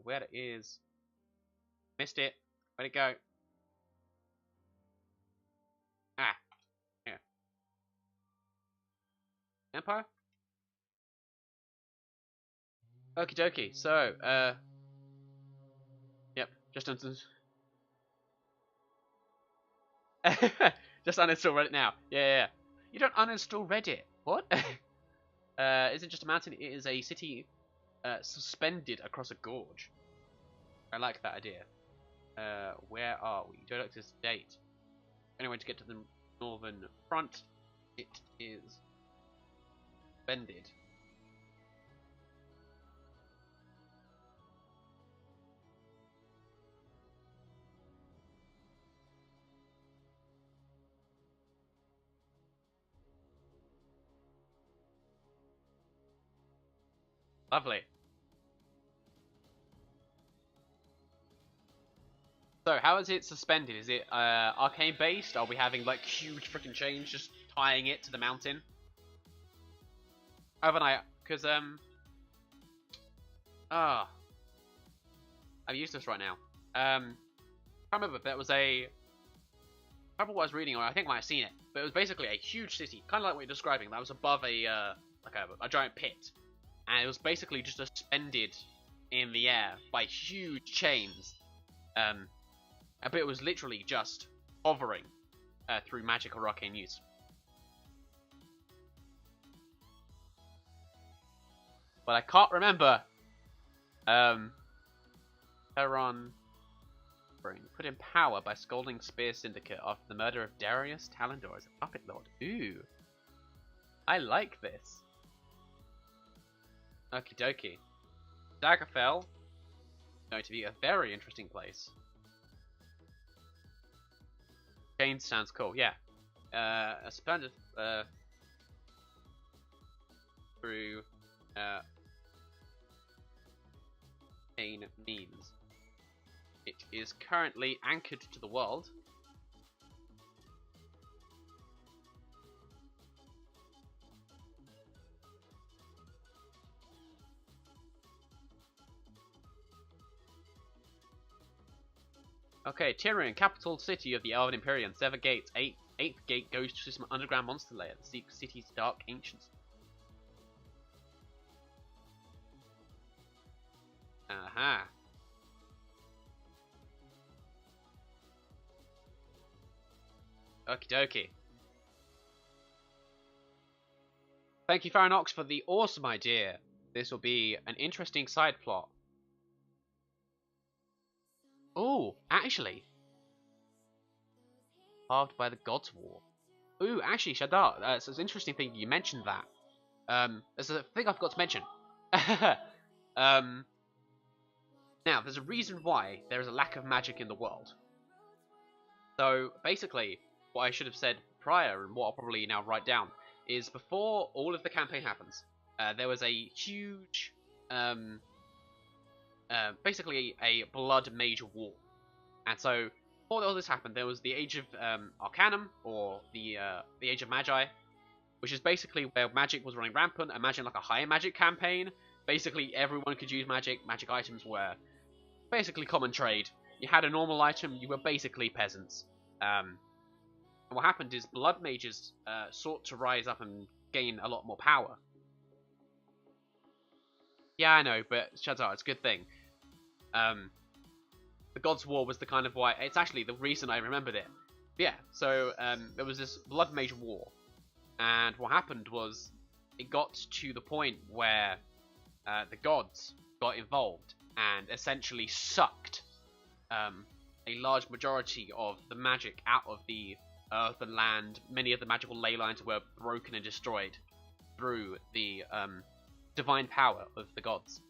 A: Where is... Missed it. Where'd it go? Ah. Yeah. Empire? Okie dokie. So, yep. Just just uninstall Reddit now. Yeah. You don't uninstall Reddit. What? Isn't just a mountain. It is a city suspended across a gorge. I like that idea. Where are we? Geodox's Gate. Anyway, to get to the northern front, it is suspended. Lovely. So, how is it suspended? Is it arcane based? Are we having like huge freaking chains just tying it to the mountain? Haven't I? Because I'm useless right now. I can't remember if that was I remember what I was reading, or I think I might have seen it. But it was basically a huge city, kind of like what you're describing. That was above a giant pit, and it was basically just suspended in the air by huge chains. But it was literally just hovering through magic or arcane use. But I can't remember. Heron put in power by scolding Spear Syndicate after the murder of Darius Talendor as a puppet lord. Ooh. I like this. Okie dokie. Daggerfell. Going to be a very interesting place. Chains sounds cool, yeah. A splendid through chain means. It is currently anchored to the world. Okay, Tyrion, capital city of the Elven Imperium. 7 gates. Eighth gate goes to some underground monster lair that seeks city's dark ancients. Aha. Okie dokie. Thank you, Faranox, for the awesome idea. This will be an interesting side plot. Oh, actually, carved by the Gods' War. Ooh, actually, Shadar, it's an interesting thing you mentioned that. There's a thing I forgot to mention. Now, there's a reason why there is a lack of magic in the world. So, basically, what I should have said prior, and what I'll probably now write down, is before all of the campaign happens, there was a huge, basically a blood mage war. And so, before all this happened, there was the Age of Arcanum, or the Age of Magi, which is basically where magic was running rampant. Imagine like a high magic campaign. Basically, everyone could use magic. Magic items were basically common trade. You had a normal item, you were basically peasants. And what happened is blood mages sought to rise up and gain a lot more power. Yeah, I know, but Shadar, it's a good thing. The Gods' War was the kind of why. It's actually the reason I remembered it. But yeah, so there was this blood mage war. And what happened was, it got to the point where the gods got involved and essentially sucked a large majority of the magic out of the earth and land. Many of the magical ley lines were broken and destroyed through the divine power of the gods.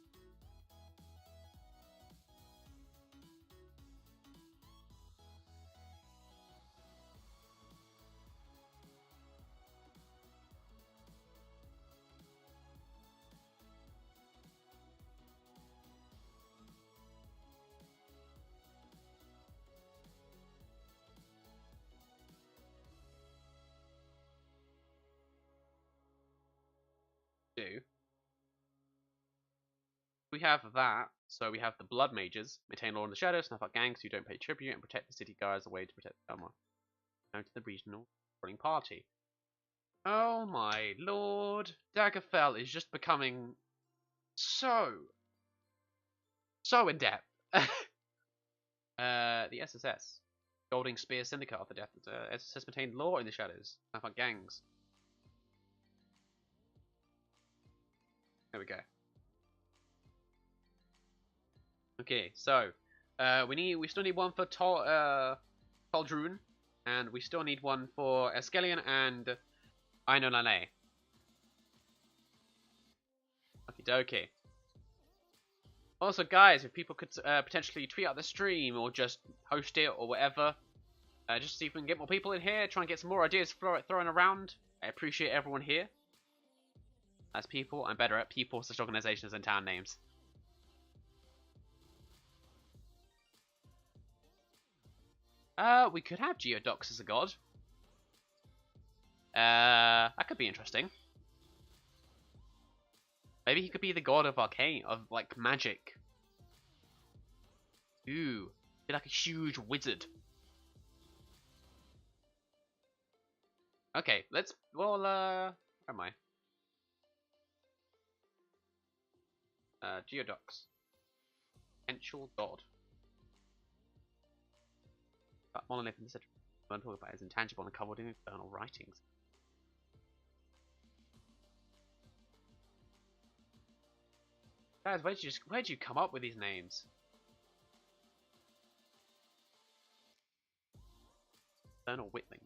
A: We have that, so we have the Blood Mages, maintain law in the shadows, snuff out gangs who don't pay tribute, and protect the city guards away to protect the Belmont. Now to the regional ruling party. Oh my lord, Daggerfell is just becoming so in depth. The SSS. Golding Spear Syndicate after death. SSS maintained law in the shadows, snuff out gangs. There we go. Okay, so we still need one for Toldrun, and we still need one for Eskelion and Ainolane. Okie dokie. Also, guys, if people could potentially tweet out the stream or just host it or whatever, just see if we can get more people in here, try and get some more ideas thrown around. I appreciate everyone here. As people, I'm better at people, such organizations, and town names. We could have Geodox as a god. That could be interesting. Maybe he could be the god of arcane, of like magic. Ooh, be like a huge wizard. Okay, let's. Well, where am I? Geodox. Potential god. But monolith in the center. I'm talking about is intangible and covered in infernal writings. Guys, where'd you come up with these names? Infernal Witling.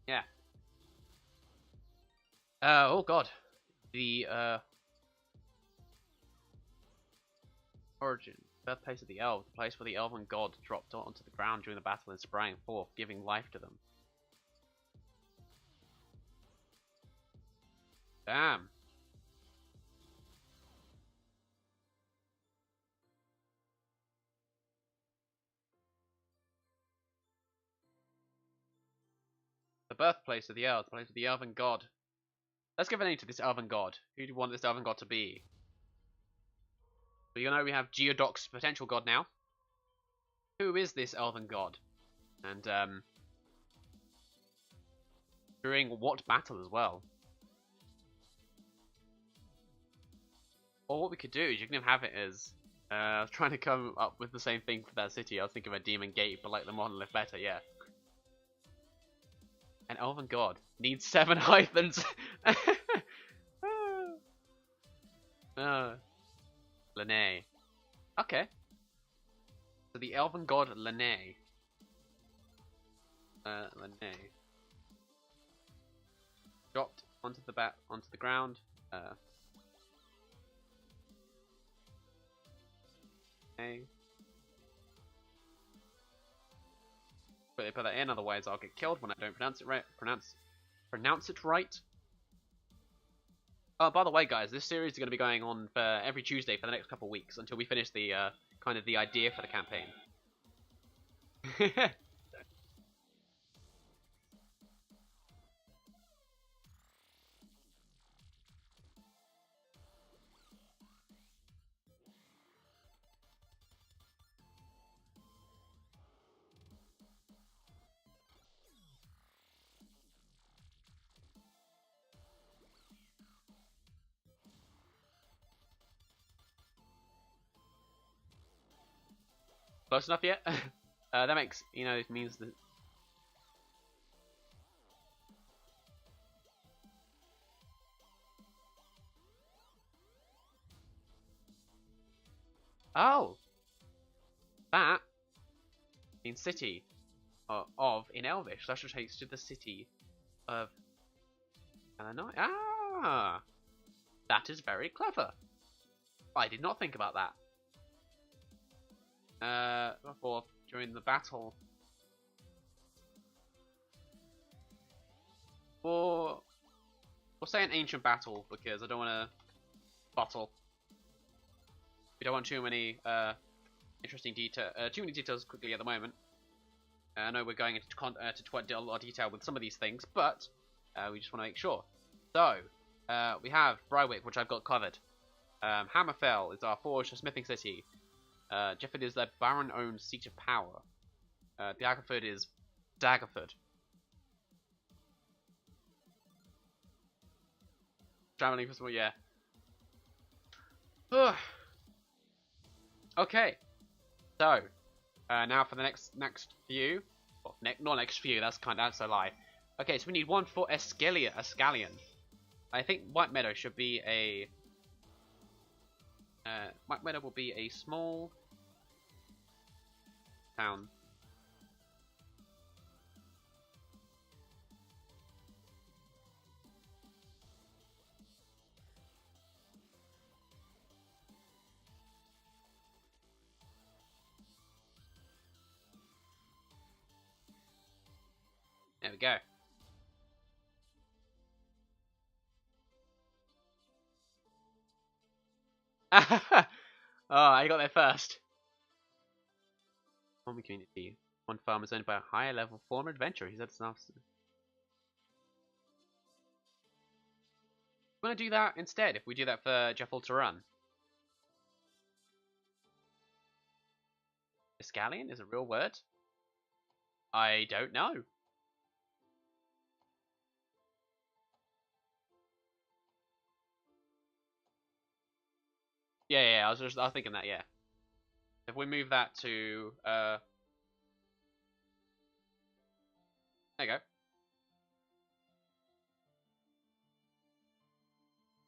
A: Yeah. Oh god. The origin. Birthplace of the elves, the place where the elven god dropped onto the ground during the battle and sprang forth, giving life to them. Damn. The birthplace of the elves, the place of the elven god. Let's give a name to this elven god. Who do you want this elven god to be? So you know we have Geodox, potential god now. Who is this elven god? And during what battle as well? Or what we could do is you can have it as I was trying to come up with the same thing for that city. I was thinking of a demon gate, but like the monolith better, yeah. An elven god needs 7 hyphens. Lene. Okay. So the elven god Lene. Lene. Dropped onto the ground. Okay. But they put that in, otherwise I'll get killed when I don't pronounce it right. Pronounce it right. Oh, by the way, guys, this series is going to be going on for every Tuesday for the next couple of weeks until we finish the kind of the idea for the campaign. Close enough yet? That makes, it means that... Oh! That means city of in Elvish. That should take us to the city of Illinois. Ah! That is very clever. I did not think about that. Before, during the battle. We'll say an ancient battle, because I don't want to bottle. We don't want too many interesting details quickly at the moment. I know we're going into a lot of detail with some of these things, but we just want to make sure. So, we have Brywick, which I've got covered. Hammerfell is our forge, smithing city. Jefford is their baron-owned seat of power. Daggerford is Daggerford. Traveling for small, yeah. Okay. So, now for the next few. Well, not next few. That's a lie. Okay, so we need one for Escallion. I think White Meadow should be a. White Meadow will be a small town. There we go. Oh, I got there first. Farming community. One farm is owned by a higher level former adventurer. He's had enough. We're gonna do that instead. If we do that for Jeffel to run. Escallion is a real word? I don't know. Yeah, I was thinking that, yeah. If we move that to there you go.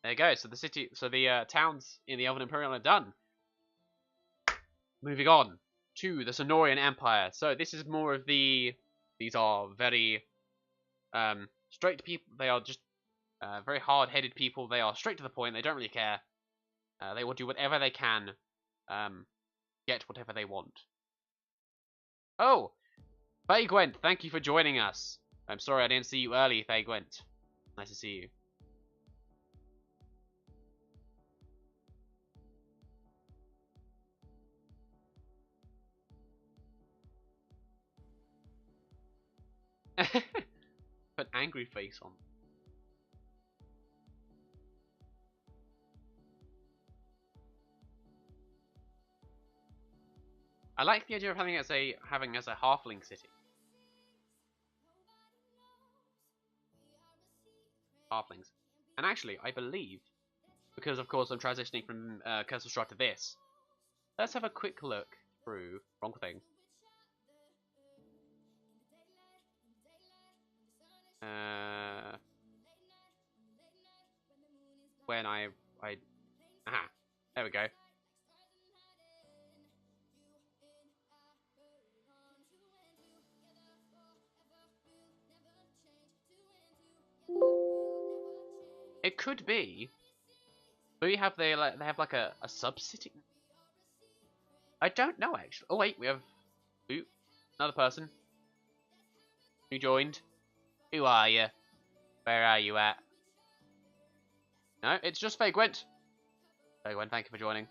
A: There you go. So the towns in the Elven Imperium are done. Moving on to the Sonorian Empire. So this is more of these are very straight people. They are just very hard-headed people. They are straight to the point. They don't really care. They will do whatever they can, get whatever they want. Oh, Faye Gwent, thank you for joining us. I'm sorry I didn't see you early, Faye Gwent. Nice to see you. Put angry face on. I like the idea of having as a halfling city. Halflings. And actually, I believe, because of course I'm transitioning from Curse of Strahd to this, let's have a quick look through. Wrong thing. When I aha, there we go. It could be. Do you have they have like a sub city? I don't know actually. Oh wait, we have another person who joined. Who are you? Where are you at? No, it's just Fagwent. Fagwent, thank you for joining.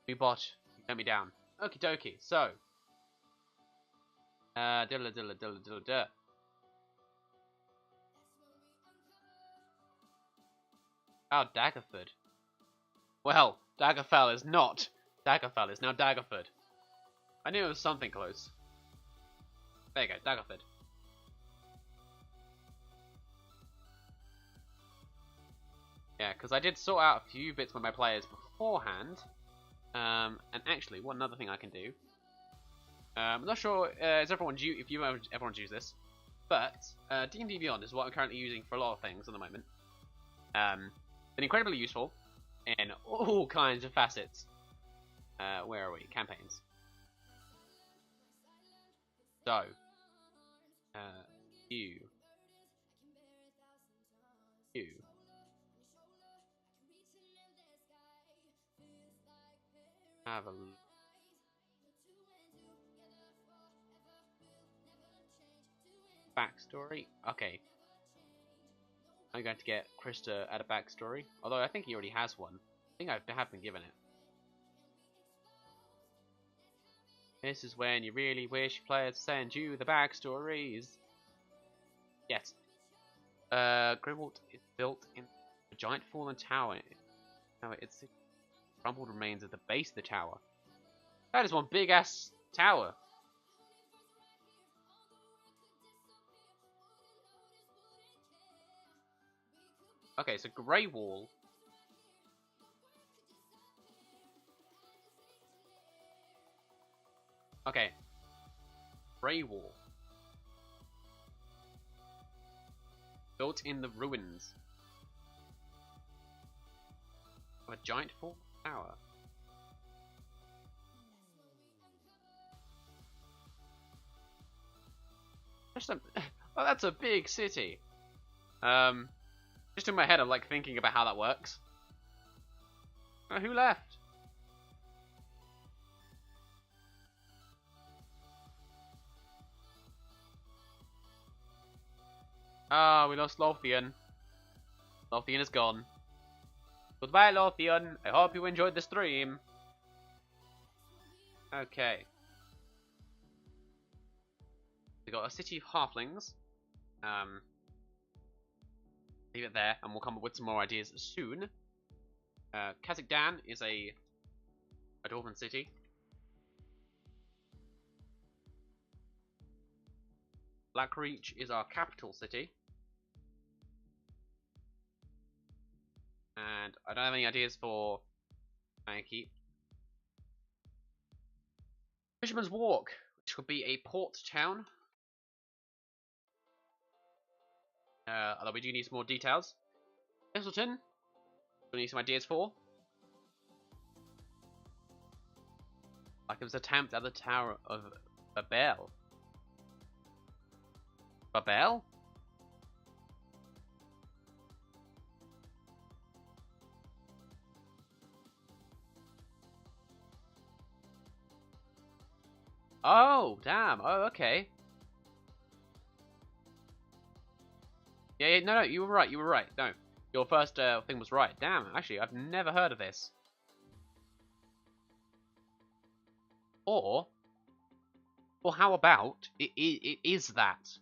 A: New bot, let me down. Okie dokie. So, diddle diddle diddle diddle diddle. Oh, Daggerford. Well, Daggerfell is not. Daggerfell is now Daggerford. I knew it was something close. There you go, Daggerford. Yeah, because I did sort out a few bits with my players beforehand. And actually, one other thing I can do. I'm not sure is everyone's if you everyone's used this, but D&D Beyond is what I'm currently using for a lot of things at the moment. Been incredibly useful in all kinds of facets. Where are we? Campaigns. So, you have a backstory. Okay, I'm going to get Chris to add a backstory, although I think he already has one. I think I have been given it. This is when you really wish players send you the backstories. Yes. Greywater is built in a giant fallen tower. It's the crumbled remains at the base of the tower. That is one big ass tower. Okay, so Grey Wall. Okay. Grey Wall. Built in the ruins of a giant fallen tower. Oh, that's a big city. Just in my head, I'm like thinking about how that works. Who left? Ah, we lost Lothian. Lothian is gone. Goodbye, Lothian. I hope you enjoyed the stream. Okay. We got a city of halflings. Leave it there, and we'll come up with some more ideas soon. Kazakh is a dwarven city. Blackreach is our capital city. And I don't have any ideas for Keep. Fisherman's Walk, which could be a port town. Although we do need some more details. Thistleton, we need some ideas for. Like it was attempt at the Tower of Babel. Babel? Oh, damn. Oh, okay. Yeah, no, you were right. You were right. No, your first thing was right. Damn, actually, I've never heard of this. Or how about it is that?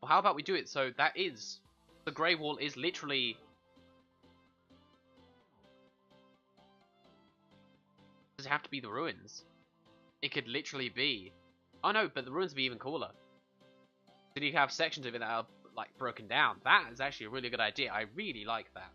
A: Well, how about we do it so that is the Grey Wall is literally. Does it have to be the ruins? It could literally be. Oh no, but the ruins would be even cooler. Then you have sections of it that are like broken down. That is actually a really good idea. I really like that.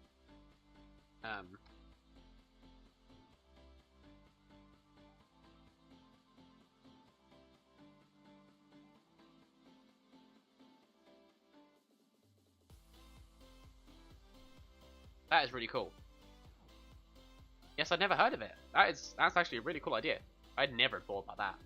A: That is really cool. Yes, I'd never heard of it. That's actually a really cool idea. I'd never thought about that.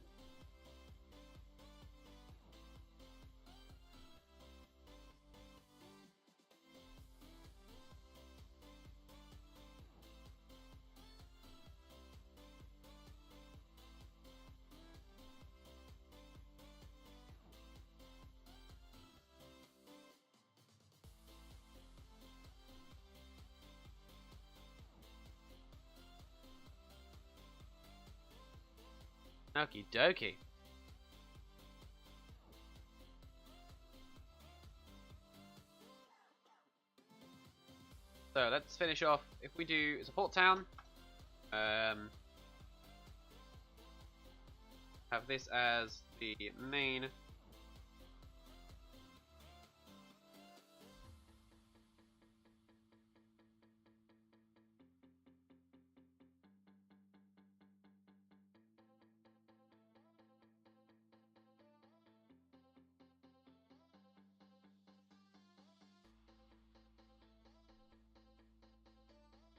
A: Okie dokie. So let's finish off. If we do, it's a port town. Have this as the main.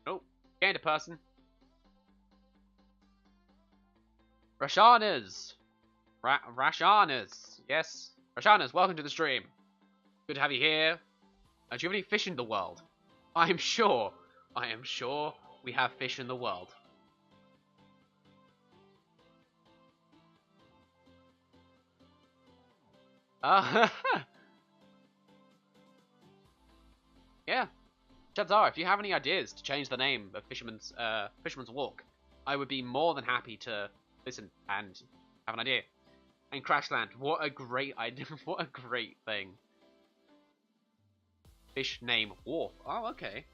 A: Oh, gained a person. Rashanas! Rashanas! Yes. Rashanas, welcome to the stream. Good to have you here. Do you have any fish in the world? I am sure we have fish in the world. Yeah. Chances are, if you have any ideas to change the name of Fisherman's Walk, I would be more than happy to listen and have an idea. And Crashland, what a great idea! What a great thing. Fish name Wharf. Oh, okay.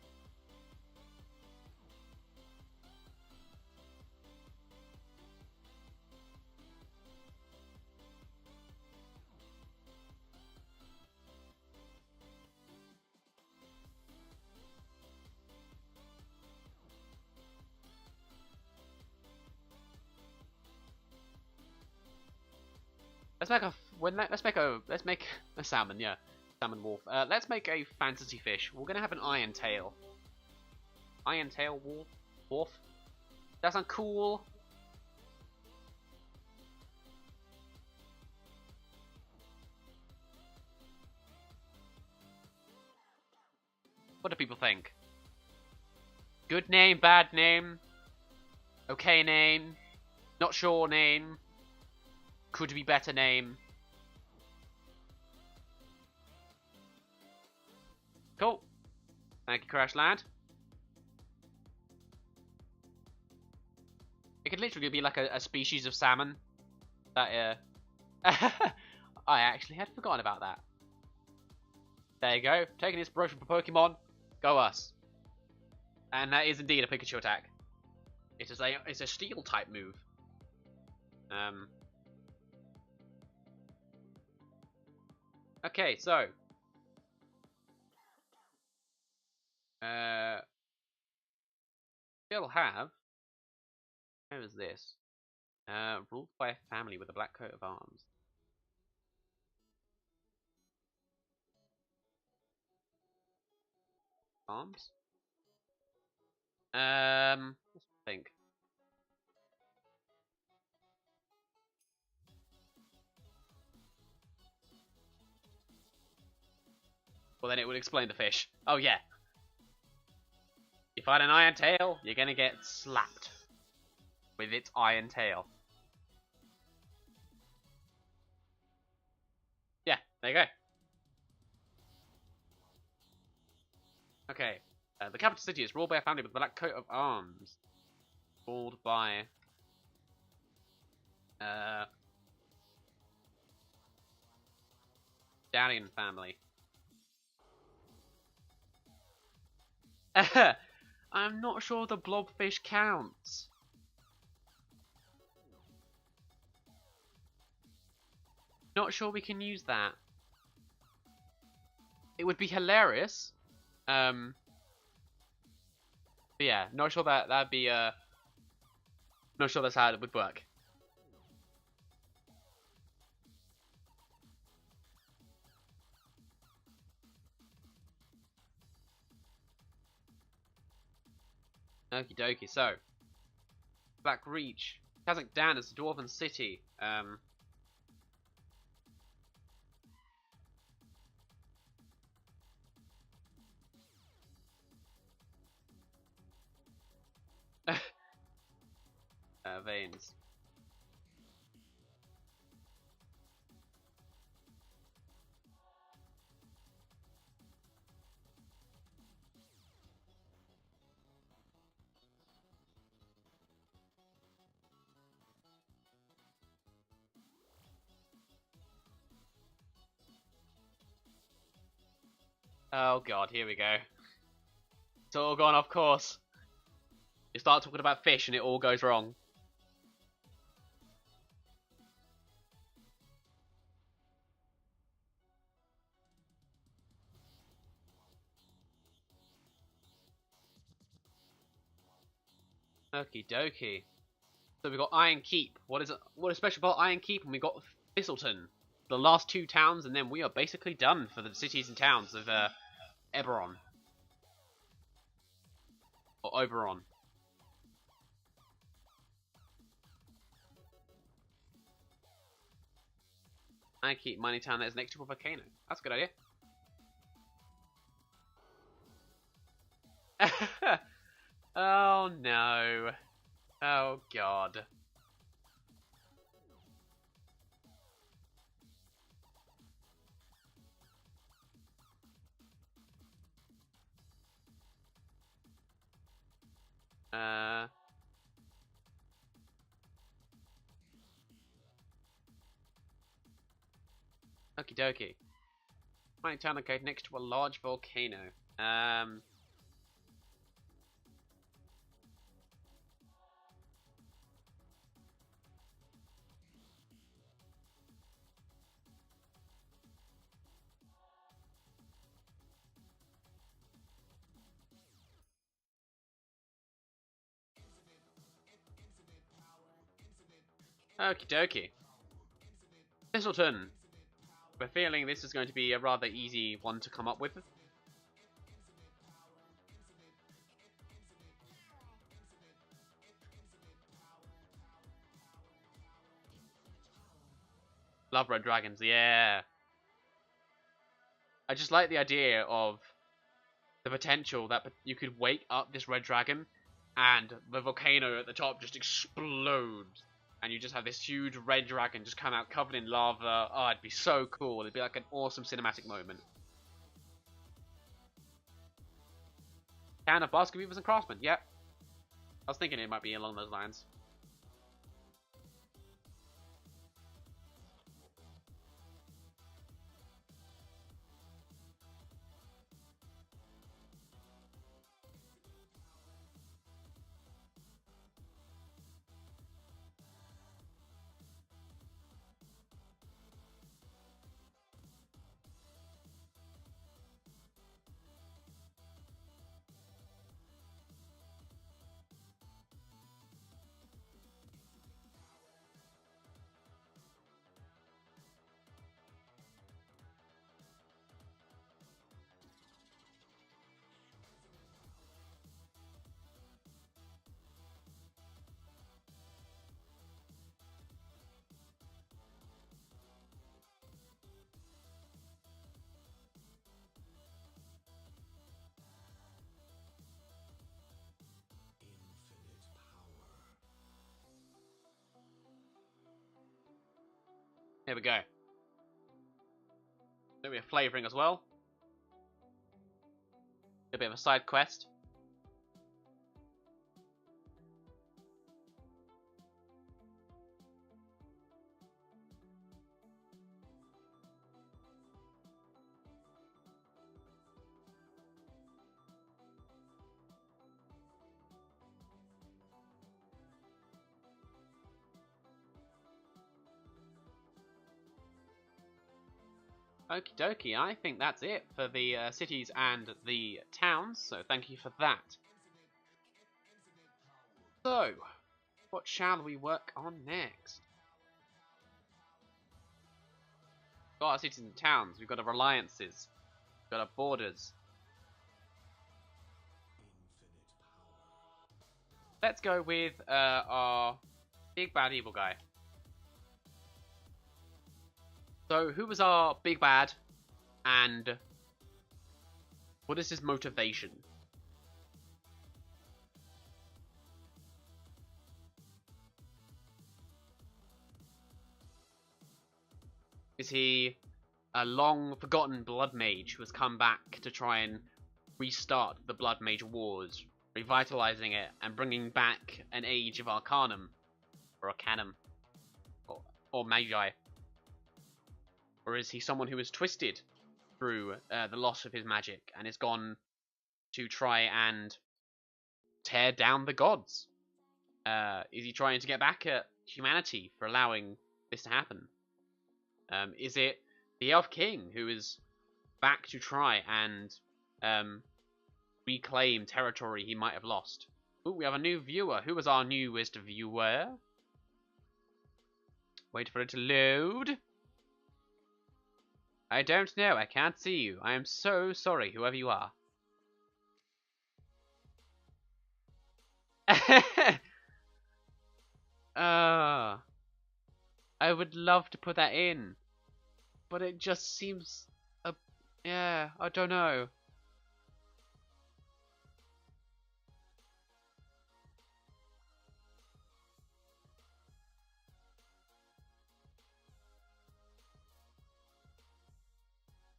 A: Let's make a salmon. Yeah, salmon wolf. Let's make a fantasy fish. We're gonna have an iron tail. Iron tail wolf. Wolf. That sound cool. What do people think? Good name, bad name, okay name, not sure name, could be better name. Cool. Thank you, Crashland. It could literally be like a species of salmon. That I actually had forgotten about that. There you go. Taking inspiration from Pokemon. Go us. And that is indeed a Pikachu attack. It's a steel type move. Okay, so still have. How is this? Ruled by a family with a black coat of arms. Arms? Let's think. Well, then it would explain the fish. Oh yeah. You find an iron tail, you're gonna get slapped with its iron tail. Yeah, there you go. Okay. The capital city is ruled by a family with a black coat of arms. Ruled by Darian family. I'm not sure the blobfish counts. Not sure we can use that. It would be hilarious. But yeah, not sure that'd be not sure that's how it would work. Okie dokie. So, Black Reach. Kazakhstan is the Dwarven city. Veins. Oh god, here we go. It's all gone off course. You start talking about fish and it all goes wrong. Okie dokie. So we got Iron Keep. What is special about Iron Keep? And we got Thistleton. The last two towns, and then we are basically done for the cities and towns of Eberron. Or Oberon. Iron Keep, mining town that is next to a volcano. That's a good idea. Oh no. Oh god. Okie dokie. Mining town located next to a large volcano. Okie dokie. Thistleton. We're feeling this is going to be a rather easy one to come up with. Love red dragons, yeah. I just like the idea of the potential that you could wake up this red dragon and the volcano at the top just explodes. And you just have this huge red dragon just come out covered in lava. Oh, it'd be so cool. It'd be like an awesome cinematic moment. Town of basket weavers and craftsmen, yep. I was thinking it might be along those lines. Here we go. There'll be a flavouring as well. A bit of a side quest. Okie dokie, I think that's it for the cities and the towns, so thank you for that. So, what shall we work on next? We've got our cities and towns, we've got our alliances, we've got our borders. let's go with our big bad evil guy. So, who was our big bad, and what is his motivation? Is he a long-forgotten blood mage who has come back to try and restart the Blood Mage Wars, revitalizing it and bringing back an age of Arcanum, or Arcanum, or Magi? Or is he someone who is twisted through the loss of his magic and is gone to try and tear down the gods? Is he trying to get back at humanity for allowing this to happen? Is it the Elf King who is back to try and reclaim territory he might have lost? Ooh, we have a new viewer. Who was our newest viewer? Wait for it to load. I don't know. I can't see you. I am so sorry, whoever you are. I would love to put that in, but it just seems, yeah, I don't know.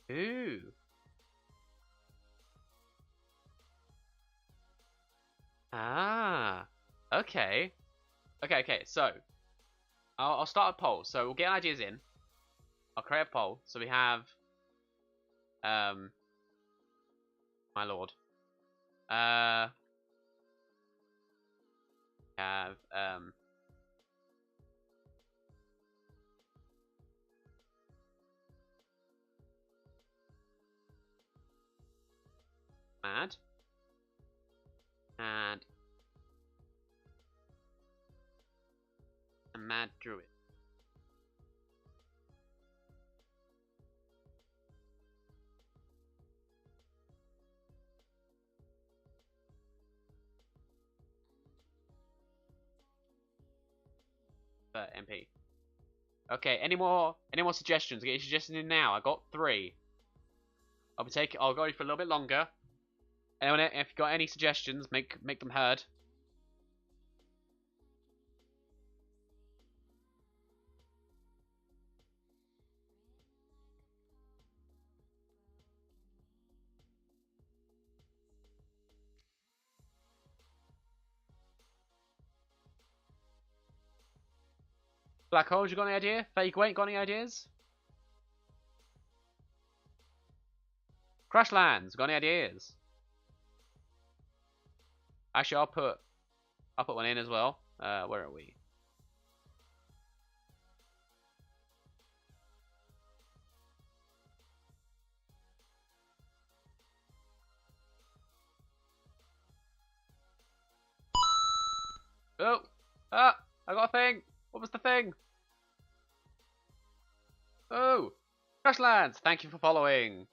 A: Ooh. Ah. Okay. Okay. So, I'll start a poll. So we'll get ideas in. I'll create a poll. So we have, my lord. Have mad and a mad druid. MP. Okay, any more suggestions? Get your suggestions in now. I got 3. I'll go for a little bit longer. Anyone, if you got any suggestions, make them heard. Black Holes, you got any idea? Fake Wait, got any ideas? Crashlands, got any ideas? Actually, I'll put one in as well. Where are we? Oh, I got a thing. What was the thing? Oh, Crashlands. Thank you for following.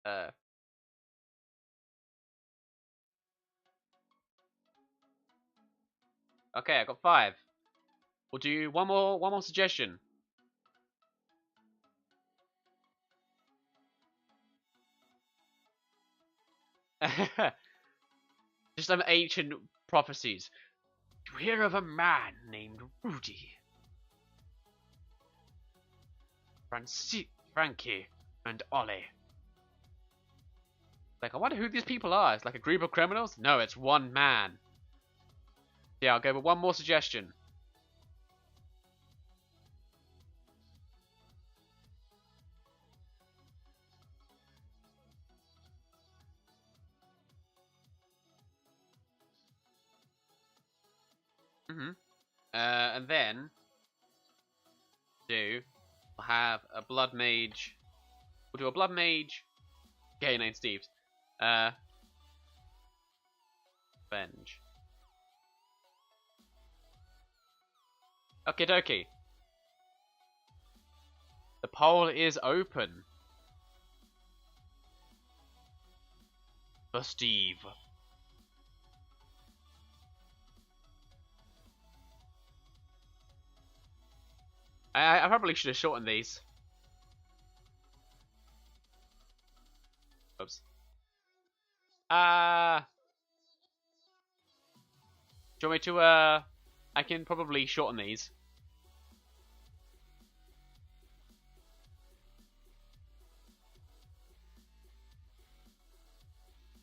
A: uh, okay, I got 5. We'll do one more suggestion. Just some ancient prophecies. You hear of a man named Rudy, Frankie, and Ollie. Like, I wonder who these people are. It's like a group of criminals? No, it's one man. Yeah, I'll go with one more suggestion. And then we'll have a blood mage. We'll do a blood mage. Okay, name Steve's. Revenge. Okie dokie. The poll is open. For Steve. I probably should have shortened these. Oops. Do you want me to, I can probably shorten these.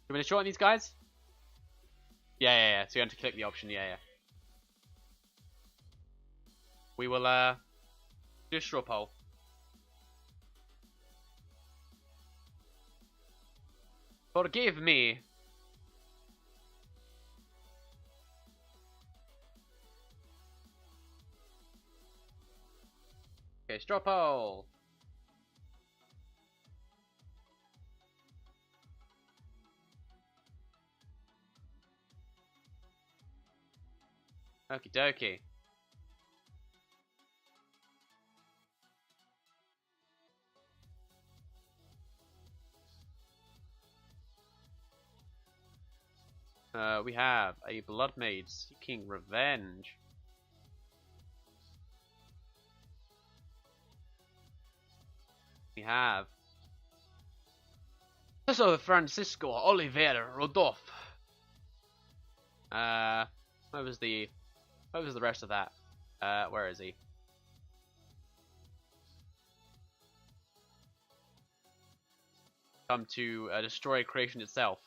A: You want me to shorten these guys? Yeah. So you have to click the option, yeah. We will, do a straw poll. Forgive me. Okay, straw poll. Okie dokie. We have a blood mage seeking revenge. We have Professor Francisco Oliveira Rodolfo. What was the rest of that? Where is he? Come to destroy creation itself.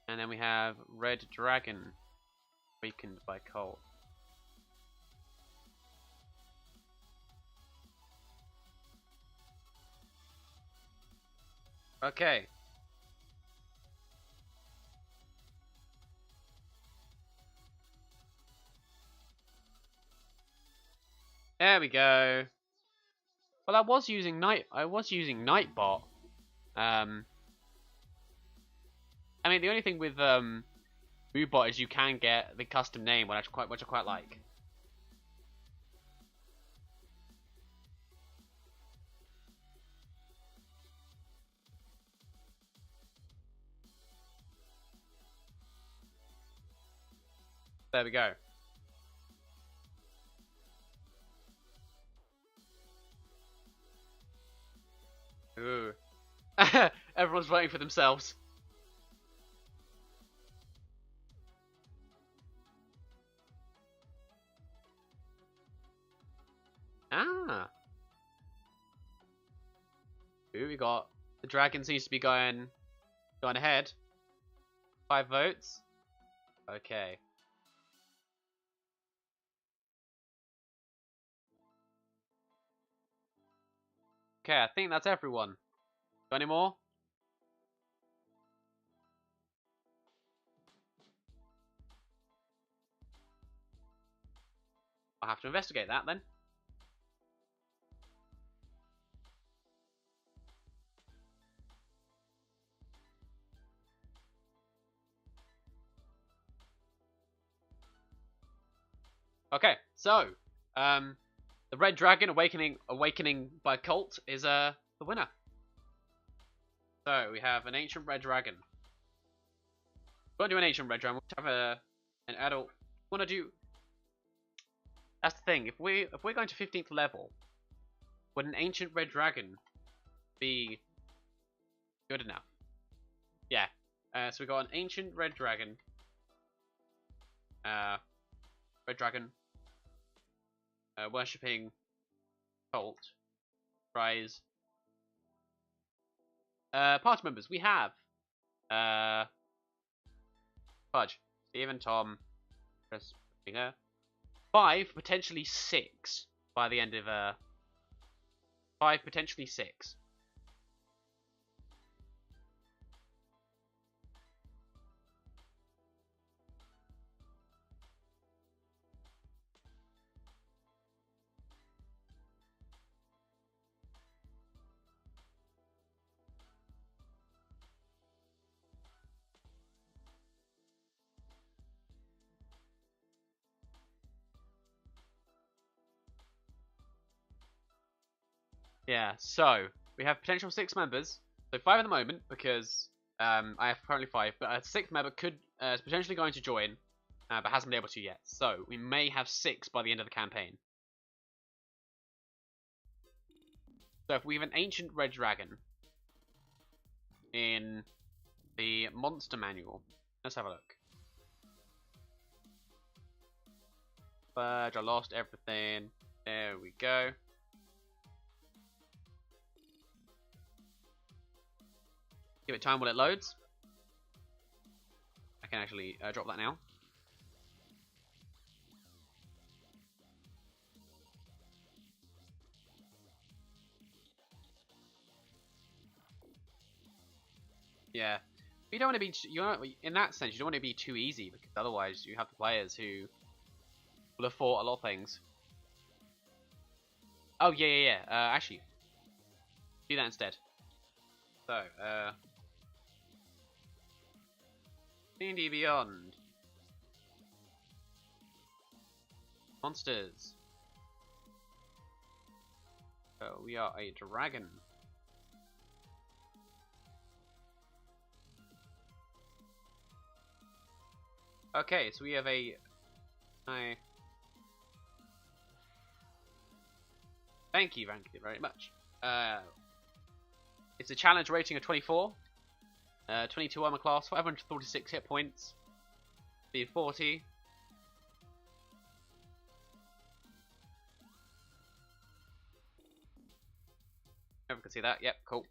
A: And then we have Red Dragon, awakened by Cult. Okay. There we go. Well, I was using Nightbot. I mean, the only thing with Moobot is you can get the custom name, which I quite like. There we go. Ooh. Everyone's voting for themselves. Ah. Ooh, we got the dragon seems to be going ahead. 5 votes. Okay. Okay, I think that's everyone. Got any more? I'll have to investigate that then. Okay, so the Red Dragon awakening by Cult is the winner. So we have an ancient Red Dragon. We won't do an ancient Red Dragon. We'll have an adult. We want to do. That's the thing. If we're going to 15th level, would an ancient Red Dragon be good enough? Yeah. So we got an ancient Red Dragon. Red Dragon. Worshipping Cult. Rise. Party members. We have Fudge, Stephen, Tom, Chris, Finger. 5, potentially 6 by the end of 5, potentially 6. Yeah, so we have potential 6 members. So 5 at the moment because I have currently 5, but a 6th member could is potentially going to join, but hasn't been able to yet. So we may have 6 by the end of the campaign. So if we have an ancient red dragon in the monster manual, let's have a look. Fudge, I lost everything. There we go. Give it time while it loads. I can actually drop that now. Yeah, you don't want to be. In that sense, you don't want to be too easy because otherwise you have the players who will have fought a lot of things. Oh yeah. Actually, do that instead. So, D&D Beyond. Monsters. So we are a dragon. Okay, so we have a... Thank you very much. It's a challenge rating of 24. 22 armor class, 546 hit points. Speed 40. Everyone can see that. Yep, cool.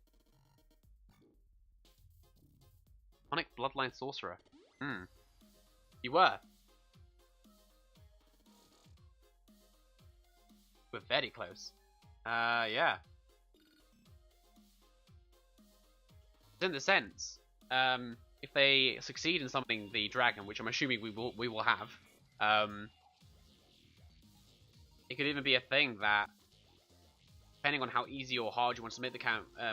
A: Iconic Bloodline Sorcerer. You were. We're very close. Yeah. In the sense, if they succeed in something the dragon, which I'm assuming we will have, it could even be a thing that, depending on how easy or hard you want to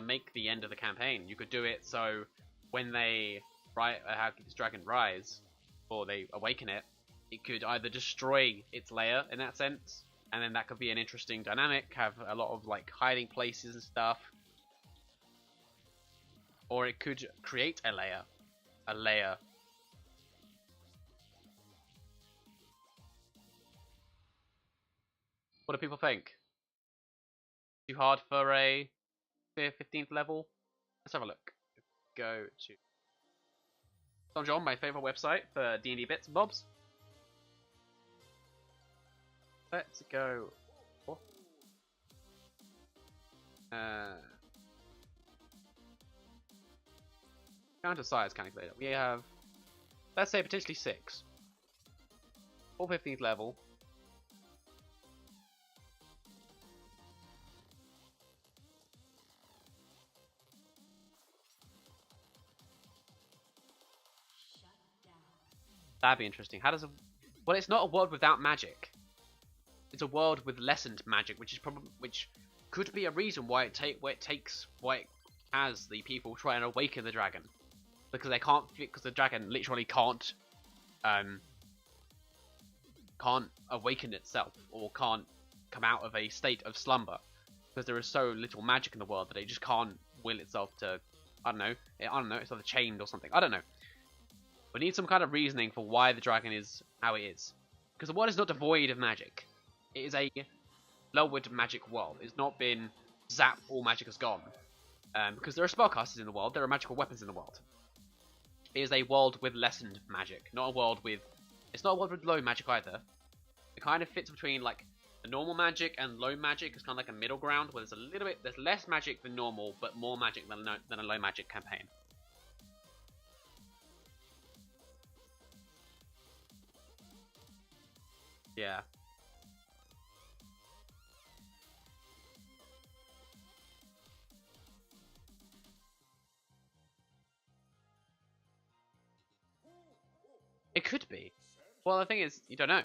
A: make the end of the campaign, you could do it so when they have this dragon rise, or they awaken it, it could either destroy its lair in that sense, and then that could be an interesting dynamic, have a lot of like hiding places and stuff. Or it could create a layer. What do people think? Too hard for a 15th level? Let's have a look. Go to Don John, my favourite website for D&D bits and bobs. Let's go. Counter size calculator. We have, let's say, potentially 6. Or 15th level. That'd be interesting. How does a... Well, it's not a world without magic. It's a world with lessened magic, which could be a reason why it has the people try and awaken the dragon, because they can't, because the dragon literally can't awaken itself, or can't come out of a state of slumber, because there is so little magic in the world that it just can't will itself to, I don't know, it's either chained or something. I don't know. We need some kind of reasoning for why the dragon is how it is, because the world is not devoid of magic. It is a lowered magic world. It's not been zap, all magic is gone. Because there are spellcasters in the world, there are magical weapons in the world. It is a world with lessened magic, not a world with... It's not a world with low magic either. It kind of fits between like the normal magic and low magic. It's kind of like a middle ground where there's less magic than normal, but more magic than a low magic campaign. Yeah. It could be. Well, the thing is, you don't know.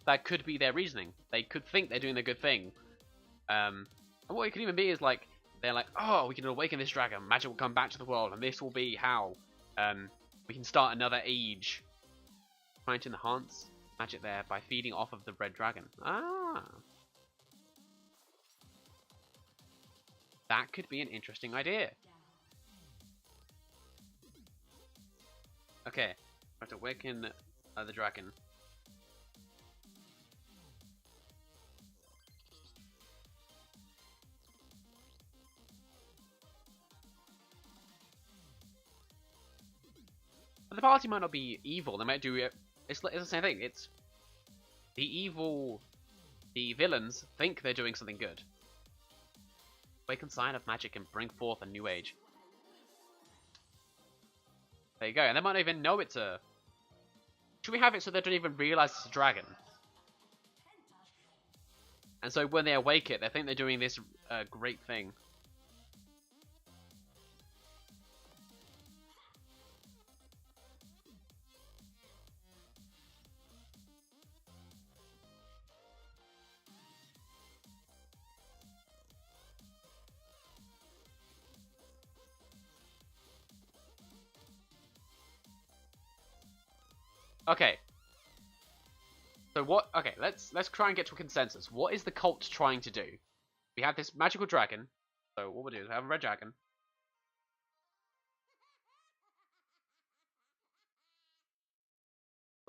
A: That could be their reasoning. They could think they're doing the good thing. And what it could even be is like, they're like, oh, we can awaken this dragon, magic will come back to the world, and this will be how we can start another age. Trying to enhance magic there by feeding off of the red dragon. Ah. That could be an interesting idea. Okay, I have to awaken the dragon. But the party might not be evil. They might do it. It's the same thing. It's the evil. The villains think they're doing something good. Awaken sign of magic and bring forth a new age. There you go. And they might not even know it's a. Should we have it so they don't even realize it's a dragon? And so when they awake it, they think they're doing this great thing. Okay. So what? Okay, let's try and get to a consensus. What is the cult trying to do? We have this magical dragon. So what we'll do is we have a red dragon.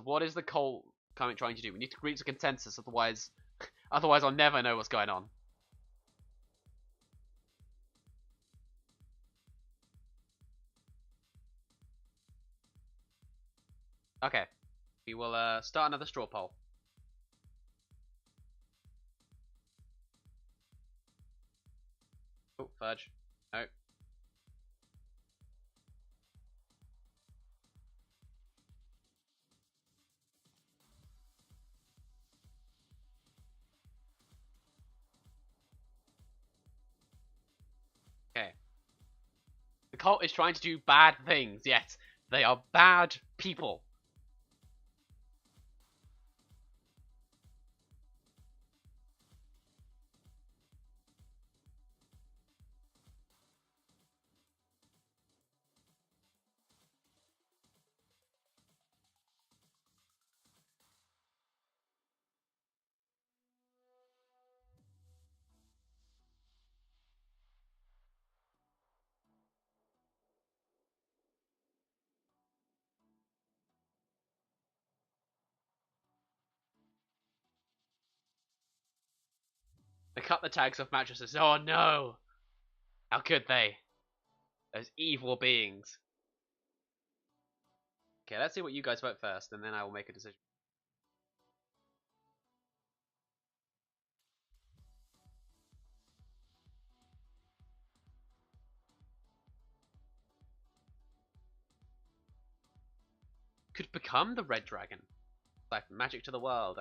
A: What is the cult trying to do? We need to reach a consensus, otherwise I'll never know what's going on. Okay. We will start another straw poll. Oh, fudge. No. Okay. The cult is trying to do bad things, yes. They are bad people. They cut the tags off mattresses. Oh no! How could they? Those evil beings. Okay, let's see what you guys vote first, and then I will make a decision. Could become the red dragon. Like magic to the world.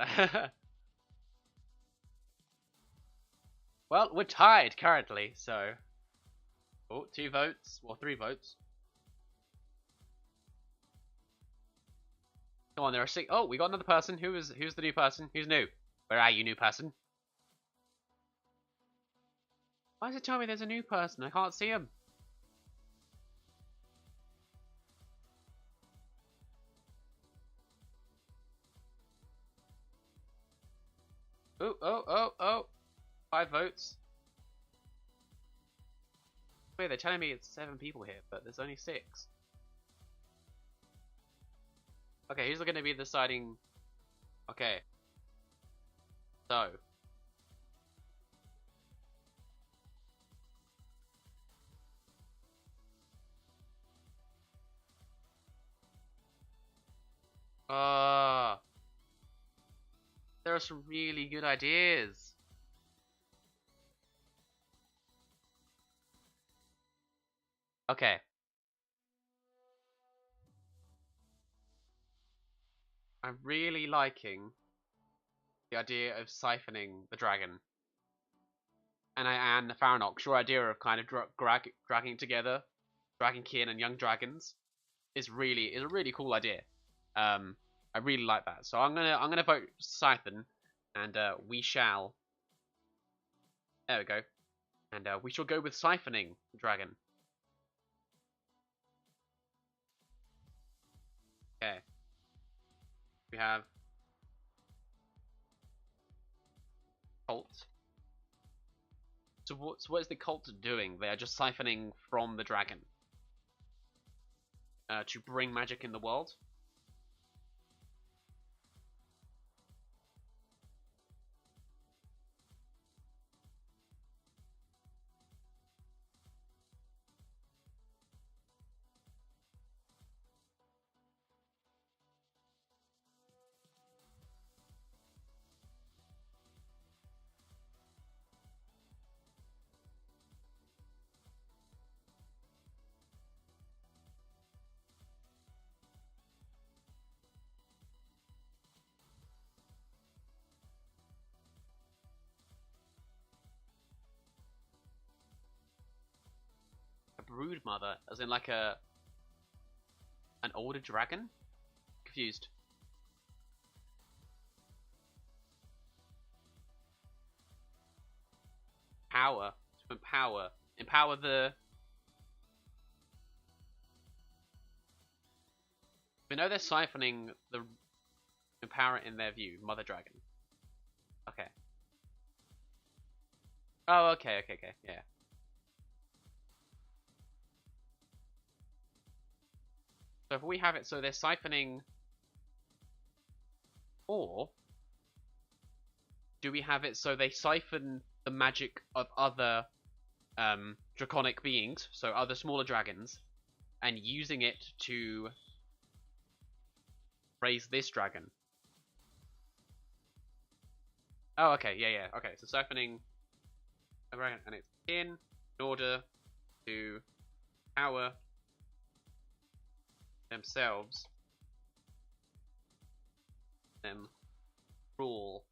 A: Well, we're tied currently, so. Oh, 2 votes, or 3 votes. Come on, there are 6. Oh, we got another person. Who's the new person? Who's new? Where are you, new person? Why does it tell me there's a new person? I can't see him. Oh. 5 votes. Wait, they're telling me it's 7 people here, but there's only 6. Okay, who's going to be deciding? Okay. So. There are some really good ideas. Okay. I'm really liking the idea of siphoning the dragon. And the Faranox, your idea of kind of dragging together Dragonkin and young dragons is a really cool idea. I really like that. So I'm gonna vote Siphon, and we shall. There we go. And we shall go with siphoning dragon. Okay. We have Colt. So what is the cult doing? They are just siphoning from the dragon to bring magic in the world. A brood mother, as in like an older dragon? Confused. Power. To empower the. We know they're siphoning the empower it in their view, Mother Dragon. Okay. Oh, okay, yeah. So if we have it, so they're siphoning, or do we have it so they siphon the magic of other draconic beings, so other smaller dragons, and using it to raise this dragon? Oh, okay, yeah. Okay, so siphoning a dragon, and it's in order to power themselves, them rule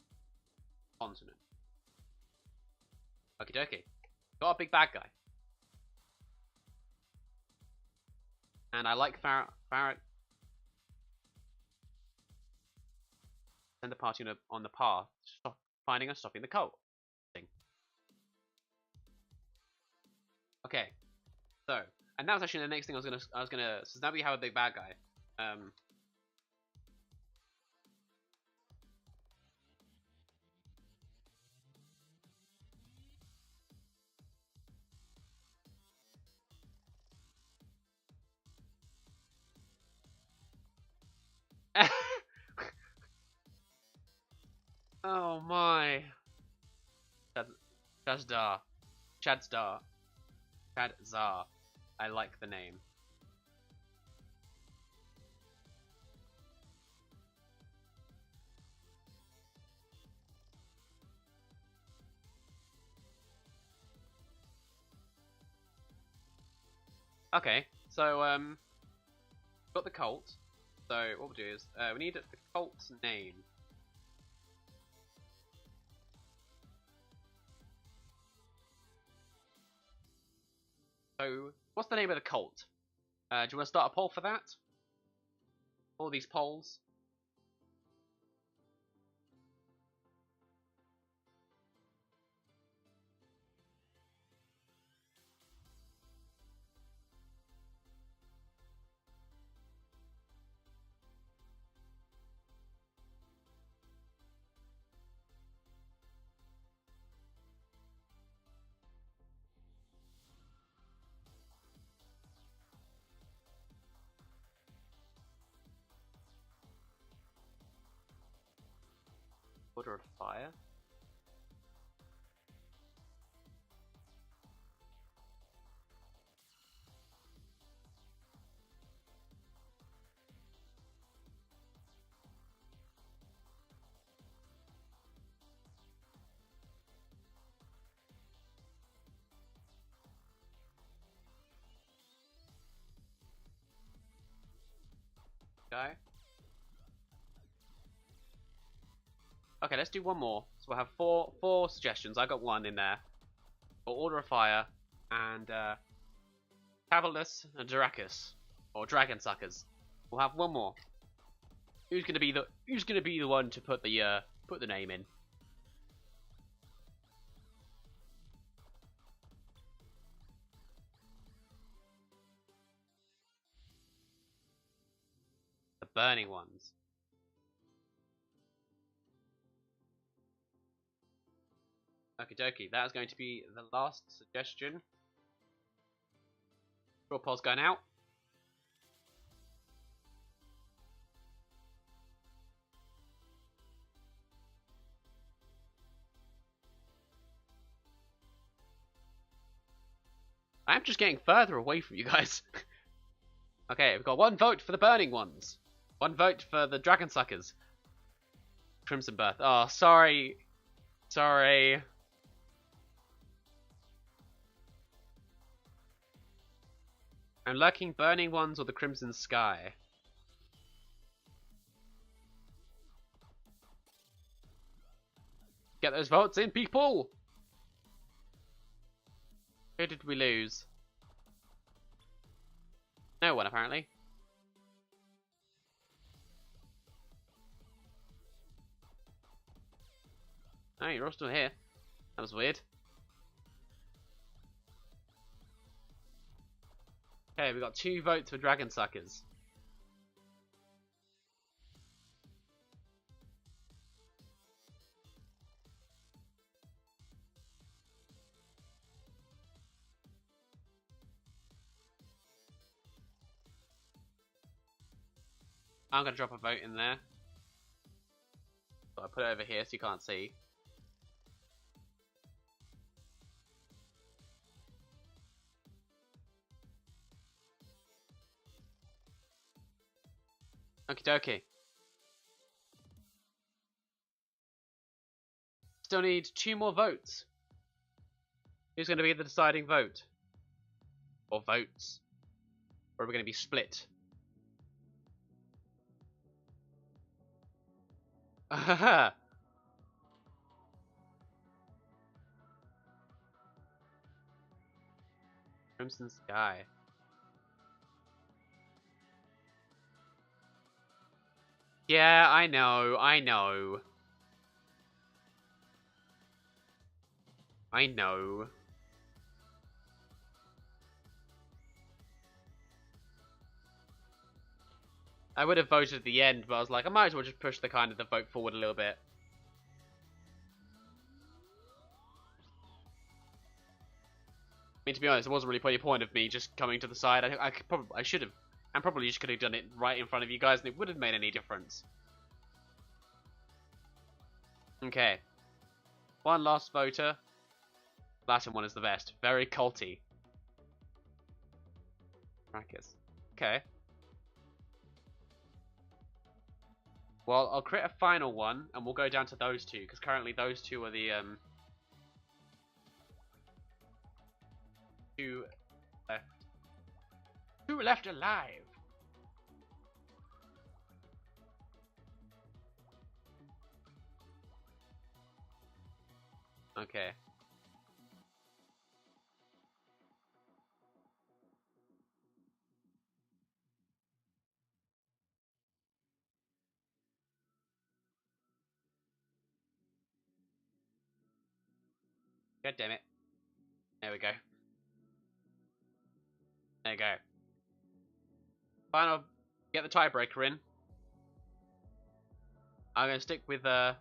A: continent. Okie dokie. Got a big bad guy. And I like Farrett. Send the party on the path, finding and stopping the cult. Okay, so and that was actually the next thing I was gonna. So now we have a big bad guy. Oh my. Chadstar. Chadstar. Chadzar. I like the name. Okay, so got the cult. So what we'll do is we need the cult's name. So what's the name of the cult? Do you want to start a poll for that? All these polls. Order of Fire. Guy. Okay, let's do one more. So we'll have four suggestions. I got one in there. For Order of Fire and Cavillus and Dracus, or Dragon Suckers. We'll have one more. Who's gonna be the one to put the name in? The Burning Ones. Okie dokie. That is going to be the last suggestion. Draw pod's going out. I'm just getting further away from you guys. Okay, we've got 1 vote for the burning ones. 1 vote for the dragon suckers. Crimson Birth. Oh, sorry. Sorry. I'm lurking burning ones or the crimson sky. Get those votes in, people! Who did we lose? No one, apparently. Oh, you're all still here. That was weird. Okay, we got 2 votes for dragon suckers. I'm gonna drop a vote in there. So I put it over here so you can't see. Okie dokie. Still need 2 more votes. Who's going to be the deciding vote? Or votes? Or are we going to be split? Crimson Sky. Yeah, I know. I know. I would have voted at the end, but I was like, I might as well just push the vote forward a little bit. I mean, to be honest, it wasn't really any point of me just coming to the side. I should have, and probably just could have done it right in front of you guys, and it would have made any difference. Okay. 1 last voter. Latin one is the best. Very culty. Brackets. Okay. Well, I'll create a final one, and we'll go down to those 2, because currently those 2 are the, 2 left. 2 left alive! Okay. God damn it. There we go. There you go. Final, get the tiebreaker in. I'm going to stick with the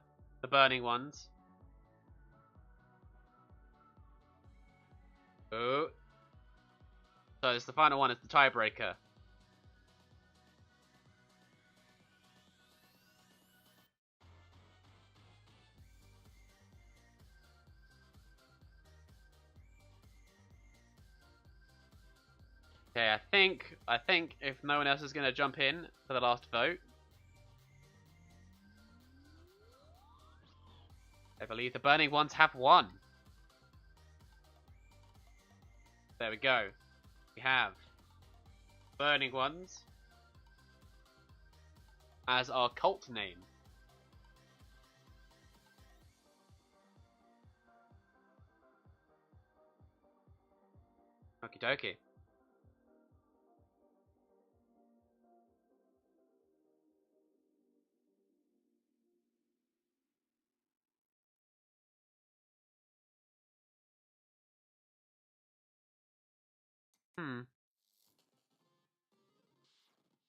A: burning ones. Oh. So it's the final one, it's the tiebreaker. Okay, I think if no one else is going to jump in for the last vote, I believe the burning ones have won. There we go. We have burning ones as our cult name. Okie dokie.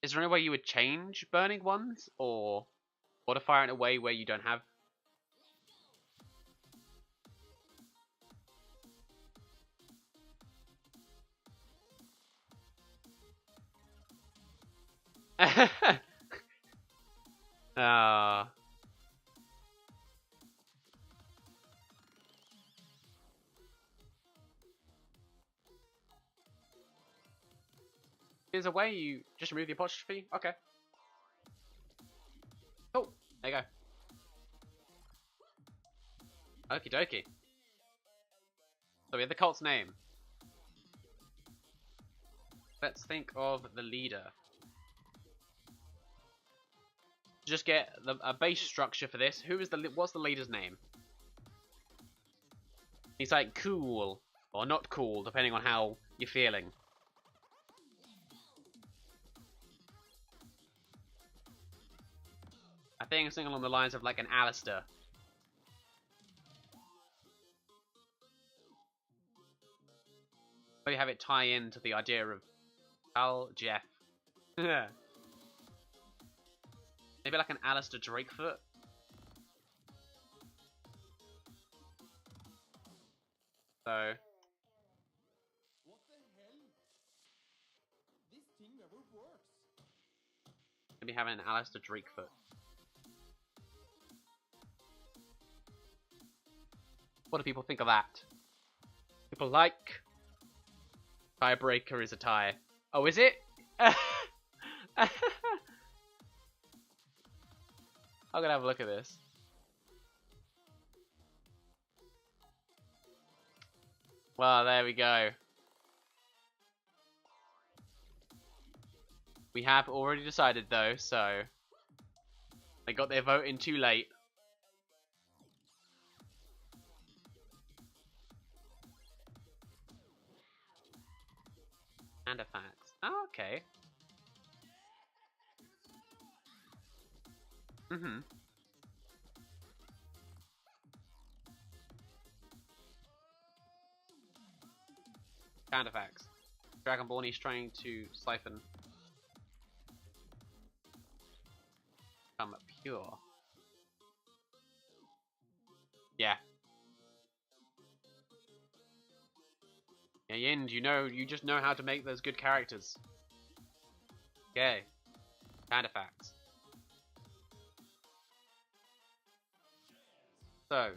A: Is there any way you would change burning ones, or modify it in a way where you don't have? Ah. There's a way you just remove the apostrophe. Okay. Cool. There you go. Okie dokie. So we have the cult's name. Let's think of the leader. Just get a base structure for this. What's the leader's name? He's like cool or not cool, depending on how you're feeling. I think something along the lines of like an Alistair. Maybe have it tie into the idea of Al Jeff. Maybe like an Alistair Drakefoot. So.
B: What the hell? This thing never works.
A: Maybe having an Alistair Drakefoot. What do people think of that? People like tiebreaker is a tie. Oh, is it? I'm gonna have a look at this. Well, there we go. We have already decided though, so they got their vote in too late. And a fax. Oh, okay. Mm-hmm. Counterfacts. Dragonborn, he's trying to siphon. Become pure. Yeah. Yeah, Yind, you just know how to make those good characters. Okay. Counterfacts. So,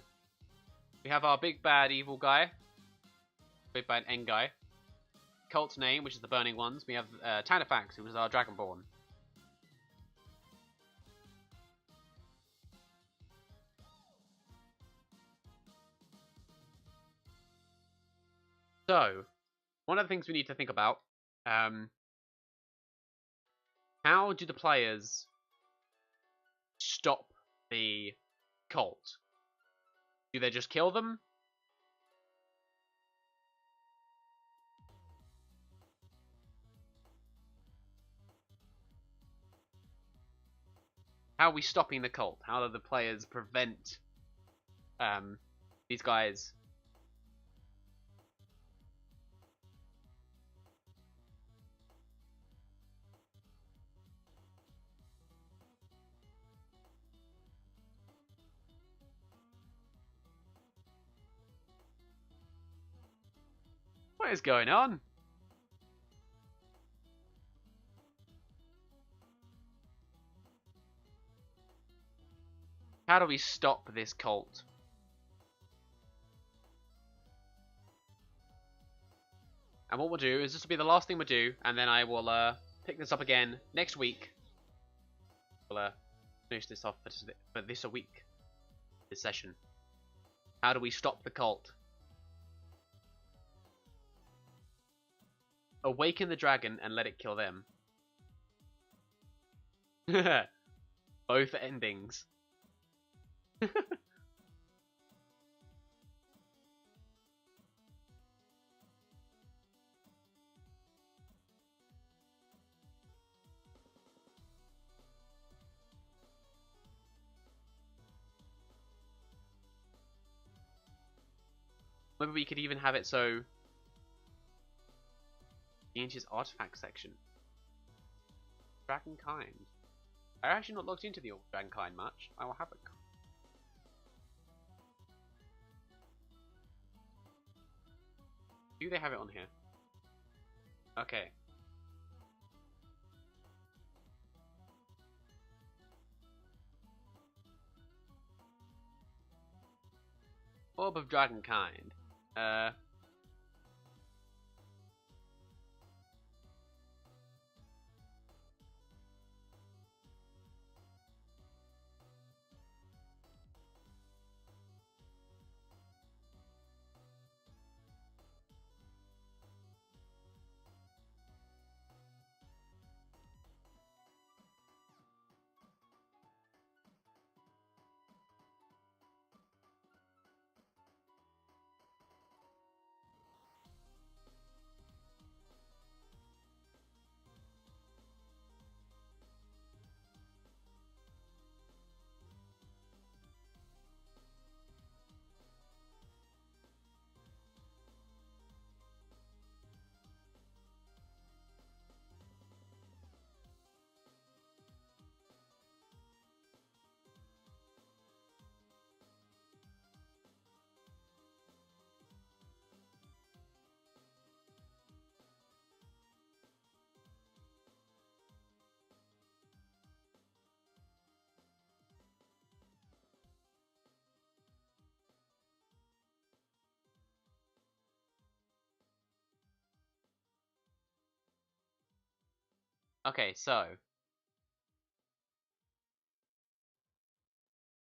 A: we have our big bad evil guy. Big bad end guy. Cult's name, which is the Burning Ones. We have Tanafax, who was our Dragonborn. So, one of the things we need to think about, how do the players stop the cult? Do they just kill them? How are we stopping the cult? How do the players prevent these guys? What is going on? How do we stop this cult? And what we'll do is this will be the last thing we'll do, and then I will pick this up again next week. We'll finish this off for this a week. This session. How do we stop the cult? Awaken the dragon and let it kill them. Both endings. Maybe we could even have it so the ancient artifact section. Dragonkind. I'm actually not looked into the old Dragonkind much. I will have a. Do they have it on here? Okay. Orb of Dragonkind. Okay, so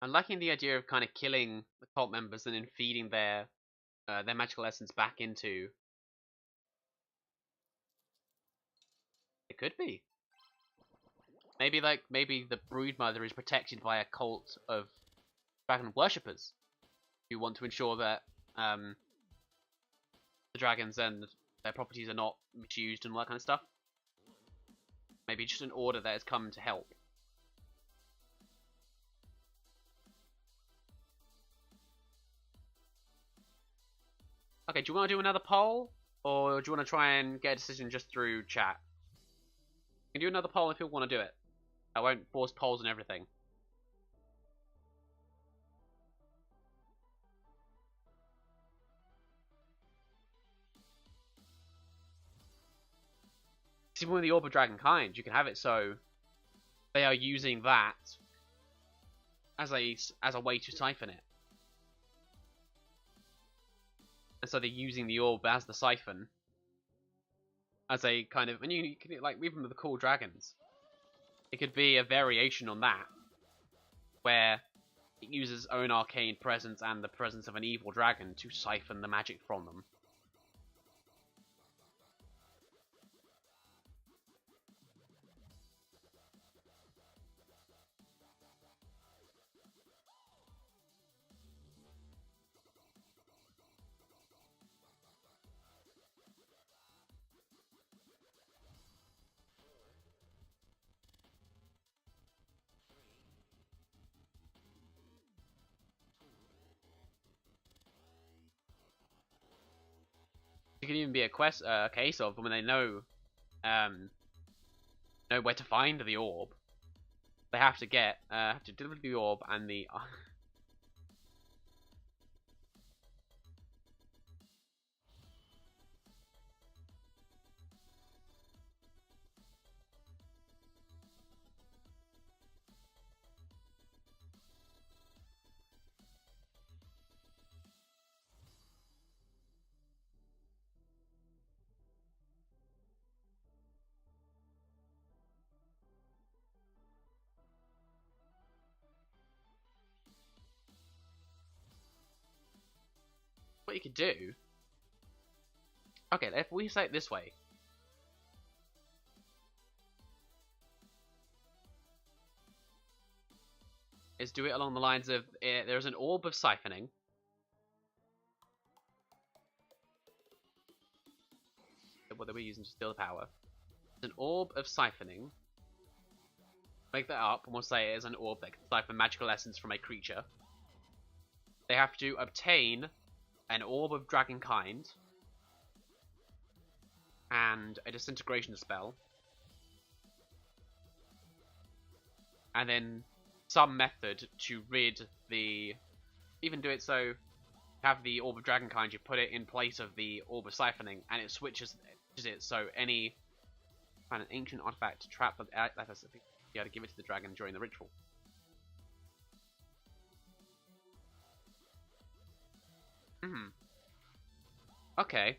A: I'm liking the idea of kind of killing the cult members and then feeding their magical essence back into. It could be. Maybe the Broodmother is protected by a cult of dragon worshippers who want to ensure that the dragons and their properties are not misused and all that kind of stuff. Maybe just an order that has come to help. Okay, do you want to do another poll? Or do you want to try and get a decision just through chat? You can do another poll if you want to do it. I won't force polls and everything. Even with the Orb of Dragonkind, you can have it so they are using that as a way to siphon it. And so they're using the orb as the siphon. As a kind of, and you can, like, even with the cool dragons, it could be a variation on that, where it uses own arcane presence and the presence of an evil dragon to siphon the magic from them. It could even be a case of when they know where to find the orb, they have to deliver the orb and the. What you could do. Okay, if we say it this way. Is do it along the lines of there's an orb of siphoning. What they were using to steal the power. There's an orb of siphoning. Make that up, and we'll say it is an orb that can siphon magical essence from a creature. They have to obtain an orb of Dragonkind and a disintegration spell. And then some method to rid the... Even do it so you have the Orb of Dragonkind, you put it in place of the Orb of Siphoning, and it switches it so any... Find an ancient artifact to trap... You have to give it to the dragon during the ritual. Hmm. Okay.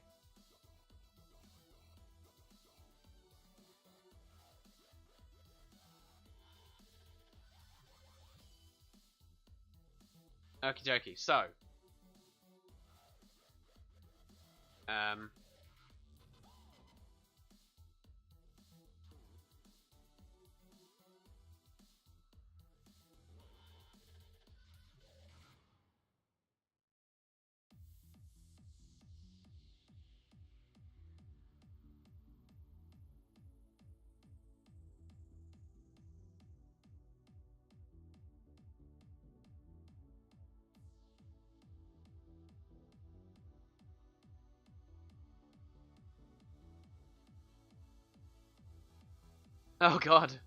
A: Okie dokie. So, um, oh god.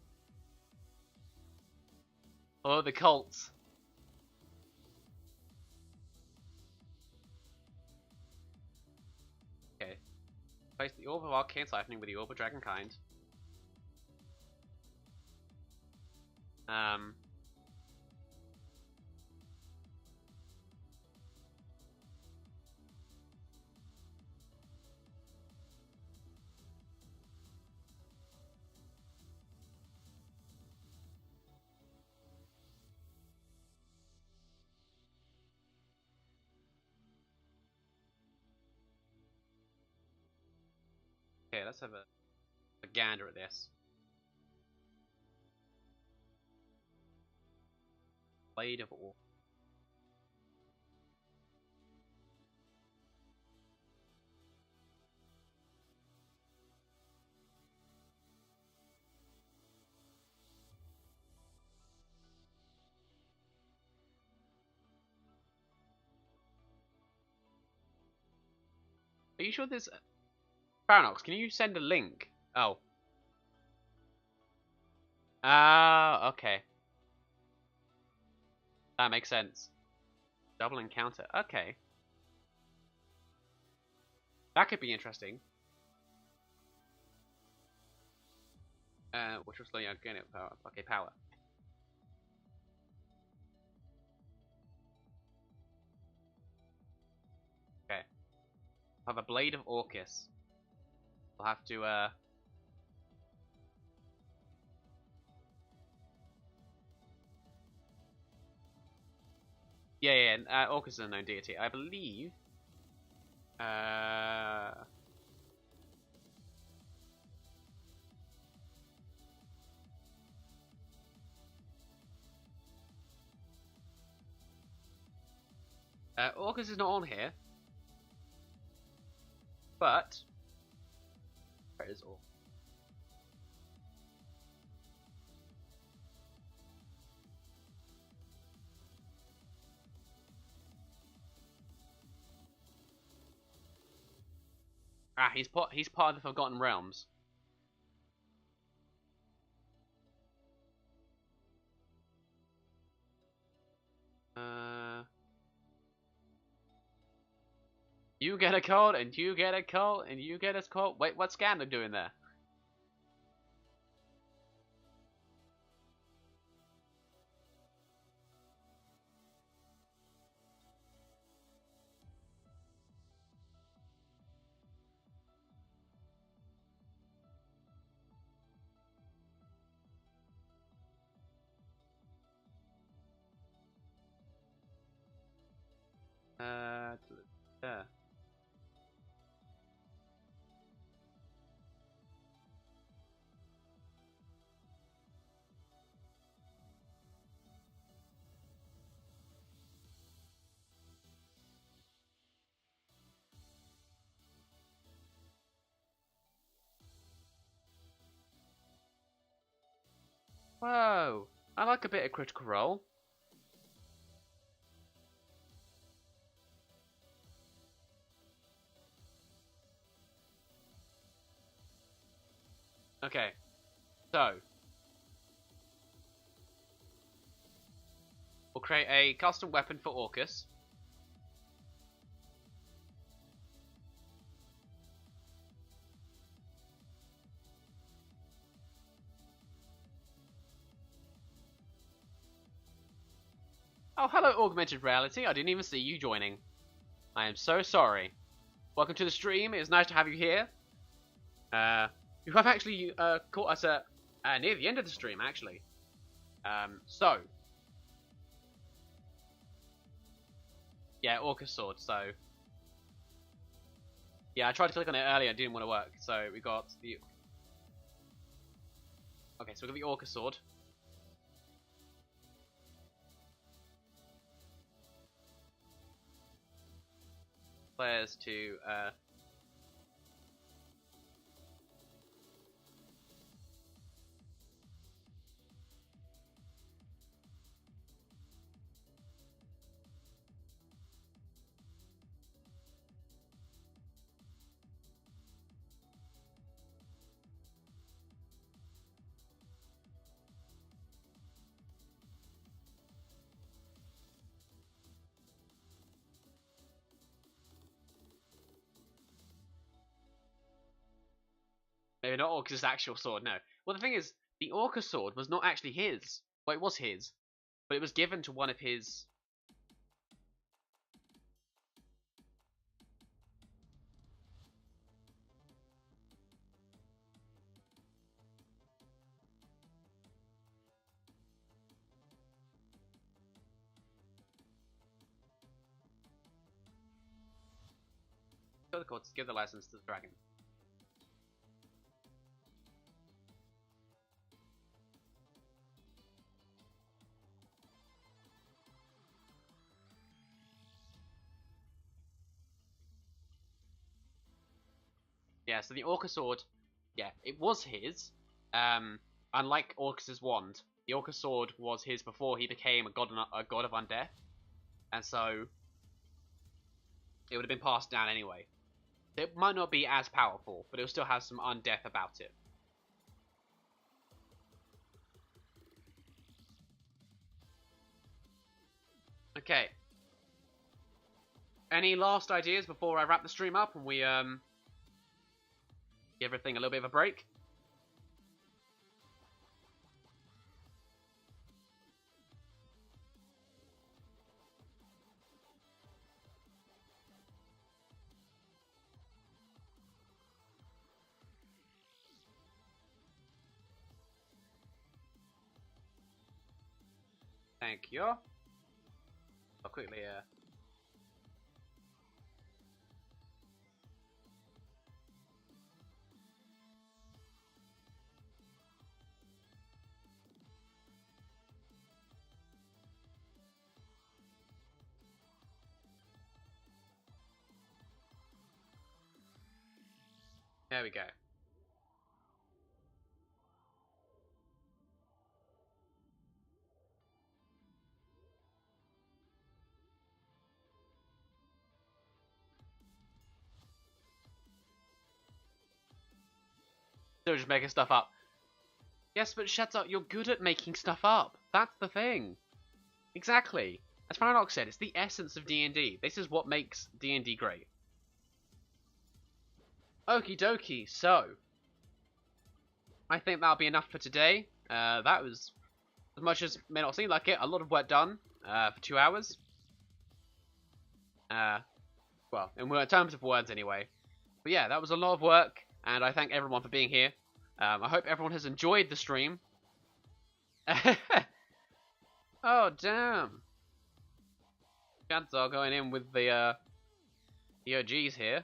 A: Oh, the cults. Okay. Place the orb of arcane siphoning with the orb of dragonkind. Um. Okay, let's have a gander at this. Blade of Orc. Are you sure there's Paranox? Can you send a link? Oh. Ah, okay. That makes sense. Double encounter. Okay. That could be interesting. Which will slow you down again. Power. Okay, power. Okay. I'll have a Blade of Orcus. I'll have to, yeah. Orcus is a known deity. I believe. Uh. Orcus is not on here, but where is Orcus? Ah, he's part of the Forgotten Realms. Uh, you get a cold, and you get a cold, and you get a cold. Wait, what's Gander doing there? There. Whoa! I like a bit of Critical Role. Okay, so we'll create a custom weapon for Orcus. Oh, hello, augmented reality. I didn't even see you joining. I am so sorry. Welcome to the stream. It's nice to have you here. You have actually caught us at near the end of the stream, actually. So yeah, Orca Sword. So yeah, I tried to click on it earlier, it didn't want to work. So we got the so we got the Orca Sword. Players to maybe not Orca's actual sword, no. Well, the thing is, the Orca sword was not actually his. Well, it was his, but it was given to one of his. Go the courts, give the license to the dragon. Yeah, so the Orca sword, yeah, it was his. Unlike Orcus's wand, the Orca sword was his before he became a god of undeath, and so it would have been passed down anyway. It might not be as powerful, but it will still have some undeath about it. Okay. Any last ideas before I wrap the stream up and we give everything a little bit of a break? Thank you. I'll quickly there we go. Still just making stuff up. Yes, but shut up. You're good at making stuff up. That's the thing. Exactly. As Paradox said, it's the essence of D&D. This is what makes D&D great. Okie dokie. So, I think that'll be enough for today. That was, as much as it may not seem like it, a lot of work done for 2 hours. Well, in terms of words anyway. But yeah, that was a lot of work, and I thank everyone for being here. I hope everyone has enjoyed the stream. Oh, damn. Chances are going in with the OGs here.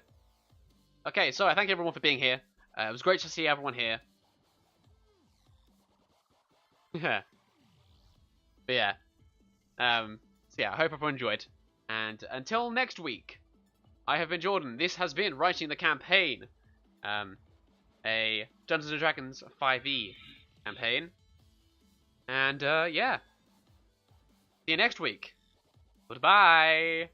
A: Okay, so I thank everyone for being here. It was great to see everyone here. But yeah. So yeah, I hope everyone enjoyed. And until next week, I have been Jordan. This has been Writing the Campaign. A Dungeons & Dragons 5e campaign. And yeah. See you next week. Goodbye.